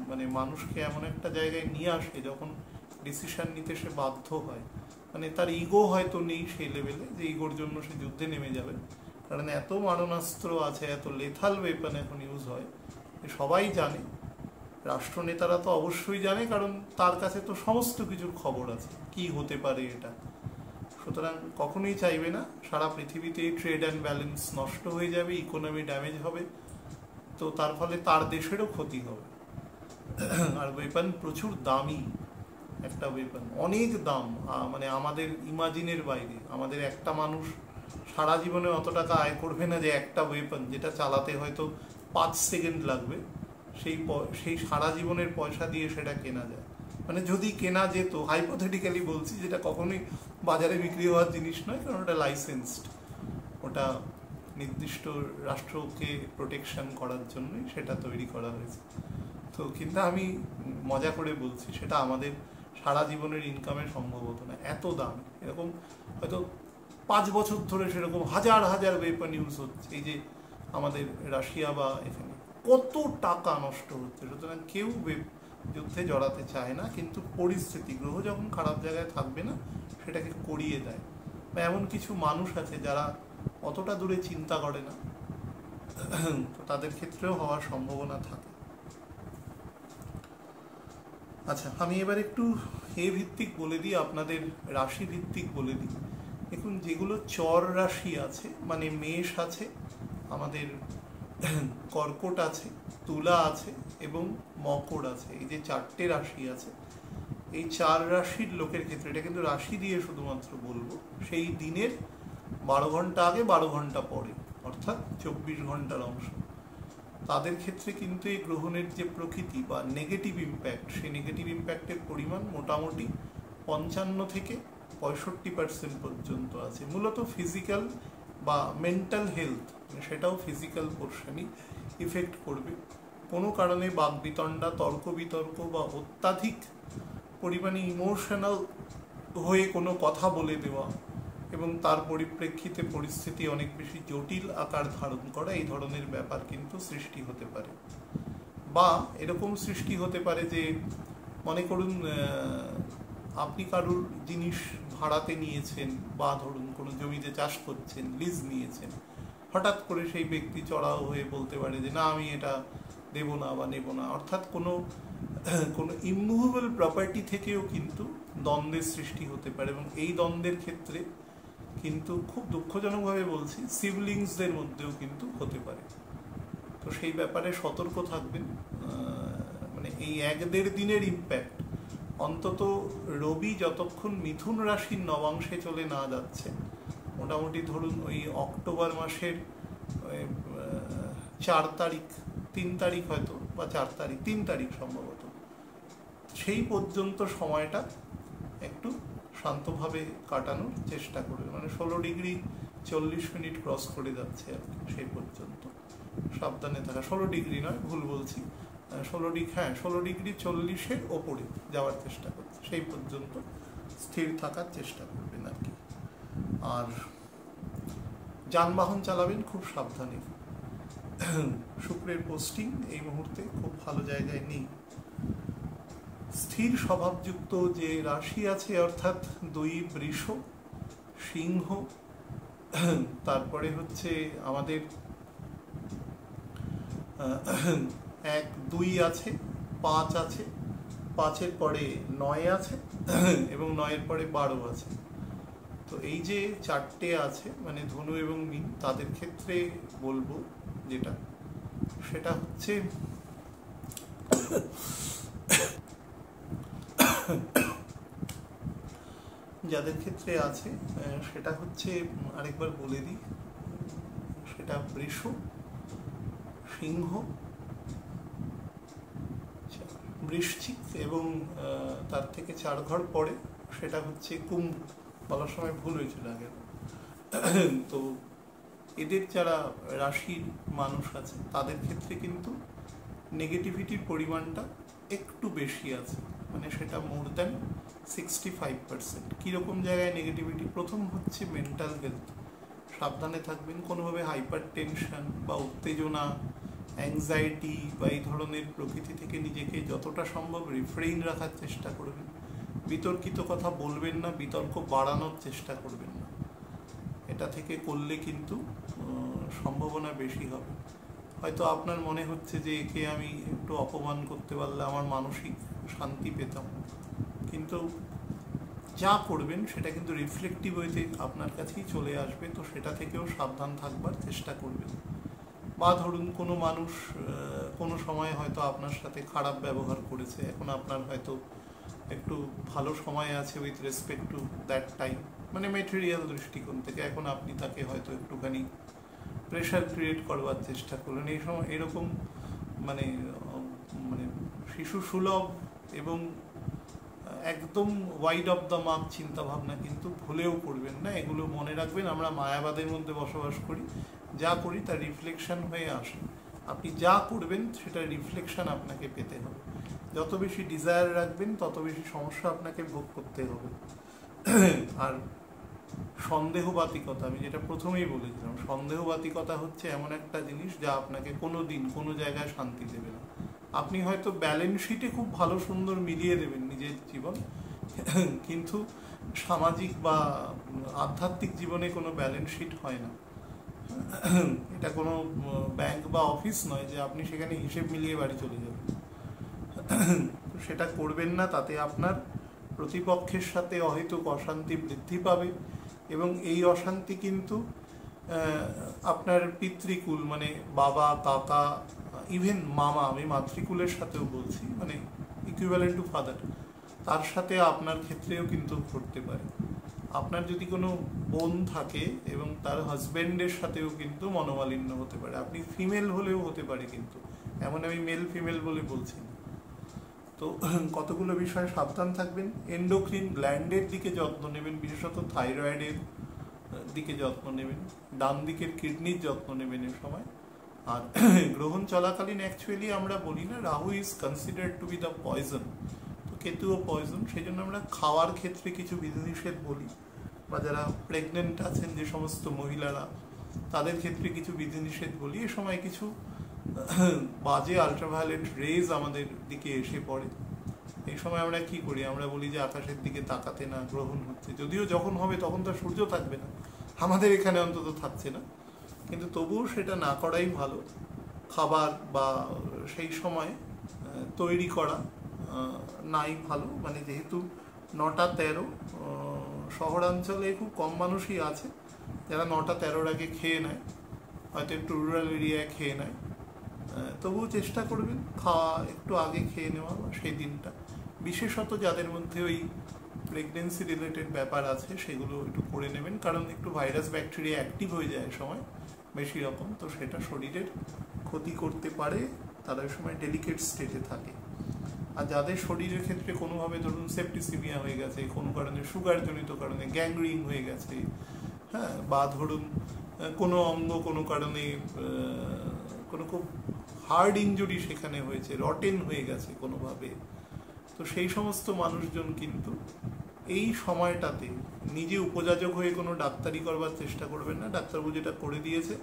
মানে মানুষকে এমন একটা জায়গায় নিয়ে আসে যখন ডিসিশন নিতে সে বাধ্য হয়। মানে তার ইগো হয়তো নেই সেই লেভেলে যে ইগোর জন্য সে যুদ্ধে নেমে যাবে, কারণ এত মারণাস্ত্র আছে, এত লেথাল ওয়েপন এখন ইউজ হয়, সবাই জানে। রাষ্ট্রনেতারা তো অবশ্যই জানে, কারণ তার কাছে তো সমস্ত কিছুর খবর আছে কি হতে পারে এটা। সুতরাং কখনোই চাইবে না সারা পৃথিবীতে ট্রেড অ্যান্ড ব্যালেন্স নষ্ট হয়ে যাবে, ইকোনমি ড্যামেজ হবে, তো তার ফলে তার দেশেরও ক্ষতি হবে। আর ওয়েপন প্রচুর দামি একটা ওয়েপন, অনেক দাম, মানে আমাদের ইমাজিনের বাইরে। আমাদের একটা মানুষ সারা জীবনে অত টাকা আয় করবে না যে একটা ওয়েপন যেটা চালাতে হয়তো 5 সেকেন্ড লাগবে, সেই সারা জীবনের পয়সা দিয়ে সেটা কেনা যায়। মানে যদি কেনা যেত, হাইপোথেটিক্যালি বলছি, যেটা কখনোই বাজারে বিক্রি হওয়ার জিনিস নয়, কারণ ওটা লাইসেন্সড, ওটা নির্দিষ্ট রাষ্ট্রকে প্রোটেকশন করার জন্যই সেটা তৈরি করা হয়েছে। তো কিন্তু আমি মজা করে বলছি, সেটা আমাদের সারা জীবনের ইনকামের সম্ভব হতো না, এত দাম। এরকম হয়তো 5 বছর ধরে সেরকম হাজার হাজার ওয়েপন ইউজ হচ্ছে। এই যে আমাদের রাশিয়া বা এখানে কত টাকা নষ্ট হচ্ছে। সুতরাং কেউ যুদ্ধে জড়াতে চায় না, কিন্তু পরিস্থিতি, গ্রহ যখন খারাপ জায়গায় থাকবে না, সেটাকে করিয়ে দেয়। বা এমন কিছু মানুষ আছে যারা অতটা দূরে চিন্তা করে না, তো তাদের ক্ষেত্রেও হওয়ার সম্ভাবনা থাকে। আচ্ছা, আমি এবার একটু ভিত্তিক বলে দিই, আপনাদের রাশি ভিত্তিক বলে দিই। দেখুন, যেগুলো চর রাশি আছে, মানে মেষ আছে, আমাদের কর্কট আছে, তুলা আছে এবং মকর আছে, এই যে 4টে রাশি আছে, এই 4 রাশির লোকের ক্ষেত্রে, এটা কিন্তু রাশি দিয়ে শুধুমাত্র বলবো, সেই দিনের 12 ঘন্টা আগে 12 ঘন্টা পরে, অর্থাৎ 24 ঘন্টার অংশ, তাদের ক্ষেত্রে কিন্তু এই গ্রহণের যে প্রকৃতি বা নেগেটিভ ইম্প্যাক্ট, সেই নেগেটিভ ইম্প্যাক্টের পরিমাণ মোটামুটি 55 থেকে 65% পর্যন্ত আছে। মূলত ফিজিক্যাল বা মেন্টাল হেলথ, সেটাও ফিজিক্যাল পোর্শনই ইফেক্ট করবে। কোনো কারণে বাকবিতণ্ডা, তর্ক বিতর্ক বা অত্যাধিক পরিমাণে ইমোশনাল হয়ে কোনো কথা বলে দেওয়া এবং তার পরিপ্রেক্ষিতে পরিস্থিতি অনেক বেশি জটিল আকার ধারণ করা, এই ধরনের ব্যাপার কিন্তু সৃষ্টি হতে পারে। বা এরকম সৃষ্টি হতে পারে যে, মনে করুন আপনি কারুর জিনিস ভাড়াতে নিয়েছেন, বা ধরুন কোনো জমিতে চাষ করছেন, লিজ নিয়েছেন, হঠাৎ করে সেই ব্যক্তি চড়াও হয়ে বলতে পারে যে না, আমি এটা দেবো না বা নেব না। অর্থাৎ কোনো ইমুভেবল প্রপার্টি থেকেও কিন্তু দ্বন্দ্বের সৃষ্টি হতে পারে, এবং এই দ্বন্দ্বের ক্ষেত্রে কিন্তু খুব দুঃখজনকভাবে বলছি, সিবলিংসদের মধ্যেও কিন্তু হতে পারে। তো সেই ব্যাপারে সতর্ক থাকবেন। মানে এই 1-1.5 দিনের ইম্প্যাক্ট, অন্তত রবি যতক্ষণ মিথুন রাশির নবাংশে চলে না যাচ্ছে, মোটামুটি ধরুন ওই অক্টোবর মাসের 4 তারিখ, 3 তারিখ হয়তো, বা 4 তারিখ, 3 তারিখ সম্ভবত, সেই পর্যন্ত সময়টা একটু শান্তভাবে কাটানোর চেষ্টা করবে। মানে 16 ডিগ্রি 40 মিনিট ক্রস করে যাচ্ছে আর কি, সেই পর্যন্ত সাবধানে থাকা। 16 ডিগ্রি নয়, ভুল বলছি, 16 ডিগ্রি 40-এর ওপরে যাওয়ার চেষ্টা করছে, সেই পর্যন্ত স্থির থাকার চেষ্টা করবেন আর কি। আর যানবাহন চালাবেন খুব সাবধানে। শুক্রের পোস্টিং এই মুহূর্তে খুব ভালো জায়গায় নেই। স্থির স্বভাবযুক্ত যে রাশি আছে, অর্থাৎ 2 বৃষ, সিংহ, তারপরে হচ্ছে আমাদের 1-2 আছে, 5 আছে, 5-এর পরে 9 আছে, এবং 9-এর পরে 12 আছে। তো এই যে 4টে আছে, মানে ধনু এবং মীন, তাদের ক্ষেত্রে বলবো যেটা, সেটা হচ্ছে যাদের ক্ষেত্রে আছে, সেটা হচ্ছে, আরেকবার বলে দিই, সেটা বৃষ, সিংহ, বৃশ্চিক এবং তার থেকে 4 ঘর পরে সেটা হচ্ছে কুম্ভ। বলার সময় ভুল হয়েছিল আগে। তো এদের যারা রাশির মানুষ আছে তাদের ক্ষেত্রে কিন্তু নেগেটিভিটির পরিমাণটা একটু বেশি আছে, মানে সেটা মোর দ্যান 65%। কীরকম জায়গায় নেগেটিভিটি? প্রথম হচ্ছে মেন্টাল হেলথ, সাবধানে থাকবেন। কোনোভাবে হাইপার টেনশন বা উত্তেজনা, অ্যাংজাইটি বা এই ধরনের প্রকৃতি থেকে নিজেকে যতটা সম্ভব রিফ্রেইন রাখার চেষ্টা করবেন। বিতর্কিত কথা বলবেন না, বিতর্ক বাড়ানোর চেষ্টা করবেন না। এটা থেকে করলে কিন্তু সম্ভাবনা বেশি হবে। হয়তো আপনার মনে হচ্ছে যে একে আমি একটু অপমান করতে পারলে আমার মানসিক শান্তি পেতাম, কিন্তু যা করবেন সেটা কিন্তু রিফ্লেক্টিভ ওয়েতে আপনার কাছেই চলে আসবে। তো সেটা থেকেও সাবধান থাকবার চেষ্টা করবেন। বা ধরুন কোনো মানুষ কোনো সময় হয়তো আপনার সাথে খারাপ ব্যবহার করেছে, এখন আপনার হয়তো একটু ভালো সময় আছে with respect to that time, মানে মেটেরিয়াল দৃষ্টিকোণ থেকে, এখন আপনি তাকে হয়তো একটুখানি প্রেশার ক্রিয়েট করবার চেষ্টা করলেন। এই সময় এরকম মানে মানে শিশু সুলভ এবং একদম ওয়াইড অফ দ্য মার্ক চিন্তাভাবনা কিন্তু ভুলেও করবেন না। এগুলো মনে রাখবেন। আমরা মায়াবাদের মধ্যে বসবাস করি, যা করি তার রিফ্লেকশন হয়ে আসে। আপনি যা করবেন সেটার রিফ্লেকশন আপনাকে পেতে হবে। যত বেশি ডিজায়ার রাখবেন তত বেশি সমস্যা আপনাকে ভোগ করতে হবে। আর সন্দেহবাতিকতা, আমি যেটা প্রথমেই বলেছিলাম, সন্দেহবাতিকতা হচ্ছে এমন একটা জিনিস যা আপনাকে কোনো দিন কোনো জায়গায় শান্তি দেবে না। আপনি হয়তো ব্যালেন্স শিটে খুব ভালো সুন্দর মিলিয়ে দেবেন নিজের জীবন, কিন্তু সামাজিক বা আধ্যাত্মিক জীবনে কোনো ব্যালেন্স শিট হয় না। এটা কোনো ব্যাংক বা অফিস নয় যে আপনি সেখানে হিসেব মিলিয়ে বাড়ি চলে যাবেন। সেটা করবেন না, তাতে আপনার প্রতিপক্ষের সাথে অহেতুক অশান্তি বৃদ্ধি পাবে এবং এই অশান্তি কিন্তু আপনার পিতৃকুল মানে বাবা, কাকা, ইভেন মামা, আমি মাতৃকুলের সাথেও বলছি, মানে ইকুইভ্যালেন্ট টু ফাদার, তার সাথে আপনার ক্ষেত্রেও কিন্তু ঘটতে পারে। আপনার যদি কোনো বোন থাকে এবং তার হাজব্যান্ডের সাথেও কিন্তু মনোমালিন্য হতে পারে। আপনি ফিমেল হলেও হতে পারে, কিন্তু এমন আমি মেল ফিমেল বলে বলছি না। তো কতগুলো বিষয়ে সাবধান থাকবেন। এন্ডোক্রিন গ্ল্যান্ডের দিকে যত্ন নেবেন, বিশেষত থাইরয়েডের দিকে যত্ন নেবেন, ডান দিকের কিডনির যত্ন নেবেন এ সময়। আর গ্রহণ চলাকালীন অ্যাকচুয়ালি আমরা বলি না Rahu is considered two B the poison, তো কেতুও পয়জন, সেই জন্য আমরা খাওয়ার ক্ষেত্রে কিছু বিধিনিষেধ বলি, বা যারা প্রেগনেন্ট আছেন যে সমস্ত মহিলারা তাদের ক্ষেত্রে কিছু বিধিনিষেধ বলি। এ সময় কিছু বাজে আল্ট্রাভায়োলেট রেজ আমাদের দিকে এসে পড়ে। এই সময় আমরা কি করি? আমরা বলি যে আকাশের দিকে তাকাতে না, গ্রহণ হচ্ছে। যদিও যখন হবে তখন তো সূর্য থাকবে না, আমাদের এখানে অন্তত থাকছে না, কিন্তু তবুও সেটা না করাই ভালো। খাবার বা সেই সময় তৈরি করা নাই ভালো, মানে যেহেতু 9টা 13, শহরাঞ্চলে খুব কম মানুষই আছে যারা 9টা 13-র আগে খেয়ে নেয়, হয়তো একটু রুরাল এরিয়ায় খেয়ে নেয়। তবুও চেষ্টা করবেন খাওয়া একটু আগে খেয়ে নেওয়া সেই দিনটা। বিশেষত যাদের মধ্যে ওই প্রেগনেন্সি রিলেটেড ব্যাপার আছে সেগুলো একটু করে নেবেন, কারণ একটু ভাইরাস ব্যাকটেরিয়া অ্যাক্টিভ হয়ে যায় সময় বেশি রকম, তো সেটা শরীরের ক্ষতি করতে পারে, তারা ওই সময় ডেলিকেট স্টেটে থাকে। আর যাদের শরীরের ক্ষেত্রে কোনোভাবে ধরুন সেপ্টিসিমিয়া হয়ে গেছে, কোনো কারণে সুগারজনিত কারণে গ্যাংগ্রিন হয়ে গেছে, হ্যাঁ, বা ধরুন কোনো অঙ্গ কোনো কারণে কোনো খুব হার্ড ইনজুরি সেখানে হয়েছে, রটেন হয়ে গেছে কোনোভাবে, তো সেই সমস্ত মানুষজন কিন্তু এই সময়টাতে নিজে উপযাজক হয়ে কোনো ডাক্তারি করবার চেষ্টা করবেন না। ডাক্তারবাবু যেটা করে দিয়েছে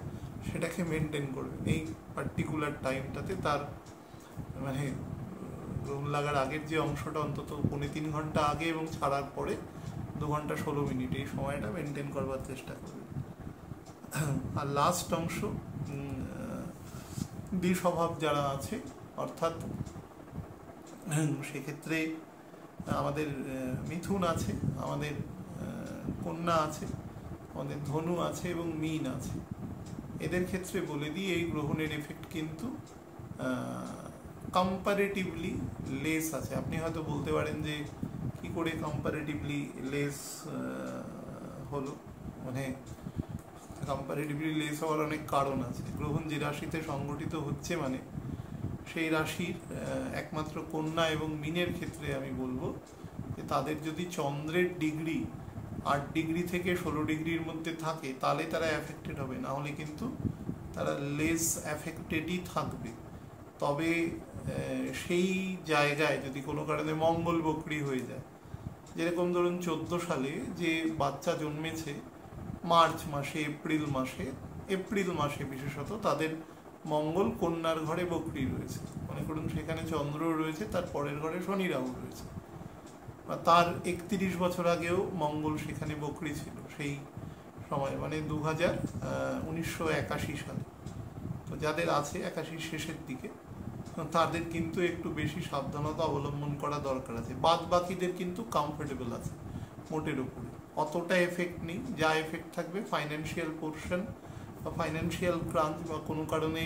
সেটাকে মেনটেন করবেন এই পার্টিকুলার টাইমটাতে। তার মানে গ্রহণ লাগার আগের যে অংশটা অন্তত 3.5 ঘন্টা আগে এবং ছাড়ার পরে 2 ঘন্টা 16 মিনিট এই সময়টা মেনটেন করবার চেষ্টা করবেন। আর লাস্ট অংশ দ্বিস্বভাব যারা আছে, অর্থাৎ সেক্ষেত্রে আমাদের মিথুন আছে, আমাদের কন্যা আছে, আমাদের ধনু আছে এবং মীন আছে। এদের ক্ষেত্রে বলে দিই এই গ্রহণের এফেক্ট কিন্তু কম্পারেটিভলি লেস আছে। আপনি হয়তো বলতে পারেন যে কি করে কম্পারেটিভলি লেস হলো, মানে কম্পারেটিভলি লেস হওয়ার অনেক কারণ আছে। গ্রহণ যে রাশিতে সংগঠিত হচ্ছে মানে সেই রাশির একমাত্র কন্যা এবং মীনের ক্ষেত্রে আমি বলবো যে তাদের যদি চন্দ্রের ডিগ্রি 8 ডিগ্রি থেকে 16 ডিগ্রির মধ্যে থাকে তাহলে তারা অ্যাফেক্টেড হবে, না হলে কিন্তু তারা লেস অ্যাফেক্টেডই থাকবে। তবে সেই জায়গায় যদি কোনো কারণে মঙ্গল বক্রী হয়ে যায়, যেরকম ধরুন 14 সালে যে বাচ্চা জন্মেছে মার্চ মাসে এপ্রিল মাসে বিশেষত তাদের মঙ্গল কন্যার ঘরে বক্রী রয়েছে, মনে করুন সেখানে চন্দ্র রয়েছে, তার পরের ঘরে শনি রাহু রয়েছে, বা তার 31 বছর আগেও মঙ্গল সেখানে বক্রী ছিল সেই সময়, মানে 1981 সালে। তো যাদের আছে 81 শেষের দিকে তাদের কিন্তু একটু বেশি সাবধানতা অবলম্বন করা দরকার আছে। বাদ বাকিদের কিন্তু কমফোর্টেবল আছে মোটের উপরে, অতটা এফেক্ট নেই। যা এফেক্ট থাকবে ফাইন্যান্সিয়াল পোর্শন বা ফাইন্যান্সিয়াল ক্রাঞ্চ বা কোনো কারণে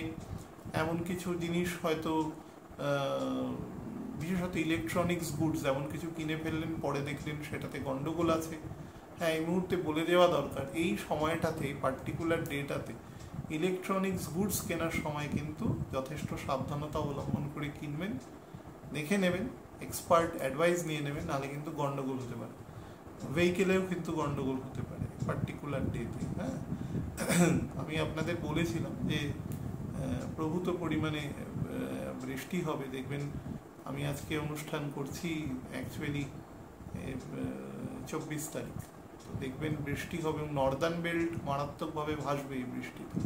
এমন কিছু জিনিস হয়তো বিশেষত ইলেকট্রনিক্স গুডস এমন কিছু কিনে ফেললেন, পরে দেখলেন সেটাতে গন্ডগোল আছে। হ্যাঁ, এই মুহূর্তে বলে দেওয়া দরকার এই সময়টাতে পার্টিকুলার ডেটাতে ইলেকট্রনিক্স গুডস কেনার সময় কিন্তু যথেষ্ট সাবধানতা অবলম্বন করে কিনবেন, দেখে নেবেন, এক্সপার্ট অ্যাডভাইস নিয়ে নেবেন, নাহলে কিন্তু গন্ডগোল হতে পারে। ভেহিকেলেও কিন্তু গন্ডগোল হতে পারে পার্টিকুলার ডেতে। হ্যাঁ, আমি আপনাদের বলেছিলাম যে প্রভূত পরিমাণে বৃষ্টি হবে, দেখবেন। আমি আজকে অনুষ্ঠান করছি অ্যাকচুয়ালি 24 তারিখ, তো দেখবেন বৃষ্টি হবে, নর্দার্ন বেল্ট মারাত্মকভাবে ভাসবে এই বৃষ্টিতে।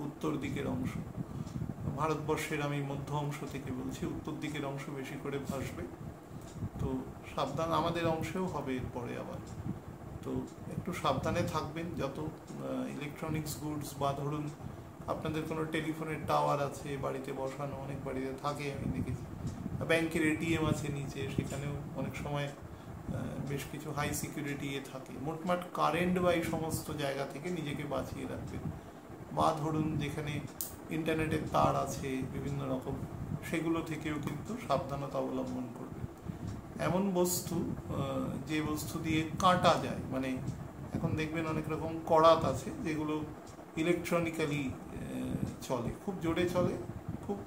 উত্তর দিকের অংশ ভারতবর্ষের, আমি মধ্য অংশ থেকে বলছি, উত্তর দিকের অংশ বেশি করে ভাসবে। তো সাবধান, আমাদের অংশেও হবে এরপরে আবার। তো একটু সাবধানে থাকবেন। যত ইলেকট্রনিক্স গুডস বা ধরুন আপনাদের কোনো টেলিফোনের টাওয়ার আছে বাড়িতে বসানো, অনেক বাড়িতে থাকে আমি দেখেছি, ব্যাংকের এটিএম আছে নিচে, সেখানেও অনেক সময় বেশ কিছু হাই সিকিউরিটি থাকে। মোটমাট কারেন্ট বা এই সমস্ত জায়গা থেকে নিজেকে বাঁচিয়ে রাখবেন। বা ধরুন যেখানে ইন্টারনেটের তার আছে বিভিন্ন রকম, সেগুলো থেকেও কিন্তু সাবধানতা অবলম্বন করবেন। এমন বস্তু যে বস্তু দিয়ে কাটা যায়, মানে এখন দেখবেন অনেক রকম করাত আছে যেগুলো ইলেকট্রনিক্যালি চলে, খুব জোরে চলে, খুব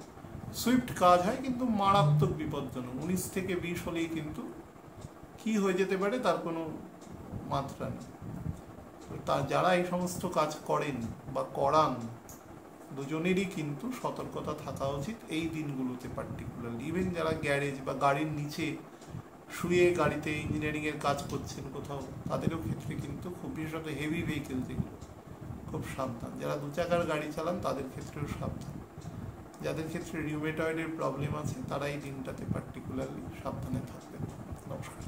সুইফট কাজ হয়, কিন্তু মারাত্মক বিপজ্জনক। 19 থেকে 20 হলেই কিন্তু কি হয়ে যেতে পারে তার কোনো মাত্রা নেই। তা যারা এই সমস্ত কাজ করেন বা করান দুজনেরই কিন্তু সতর্কতা থাকা উচিত এই দিনগুলোতে পার্টিকুলারলি। ইভেন যারা গ্যারেজ বা গাড়ির নিচে শুয়ে গাড়িতে ইঞ্জিনিয়ারিংয়ের কাজ করছেন কোথাও, তাদেরও ক্ষেত্রে কিন্তু খুব বিশেষত হেভি ভেহিকেল যেগুলো, খুব সাবধান। যারা 2 চাকার গাড়ি চালান তাদের ক্ষেত্রেও সাবধান। যাদের ক্ষেত্রে রিউমেটয়েডের প্রবলেম আছে তারা এই দিনটাতে পার্টিকুলারলি সাবধানে থাকবেন। নমস্কার।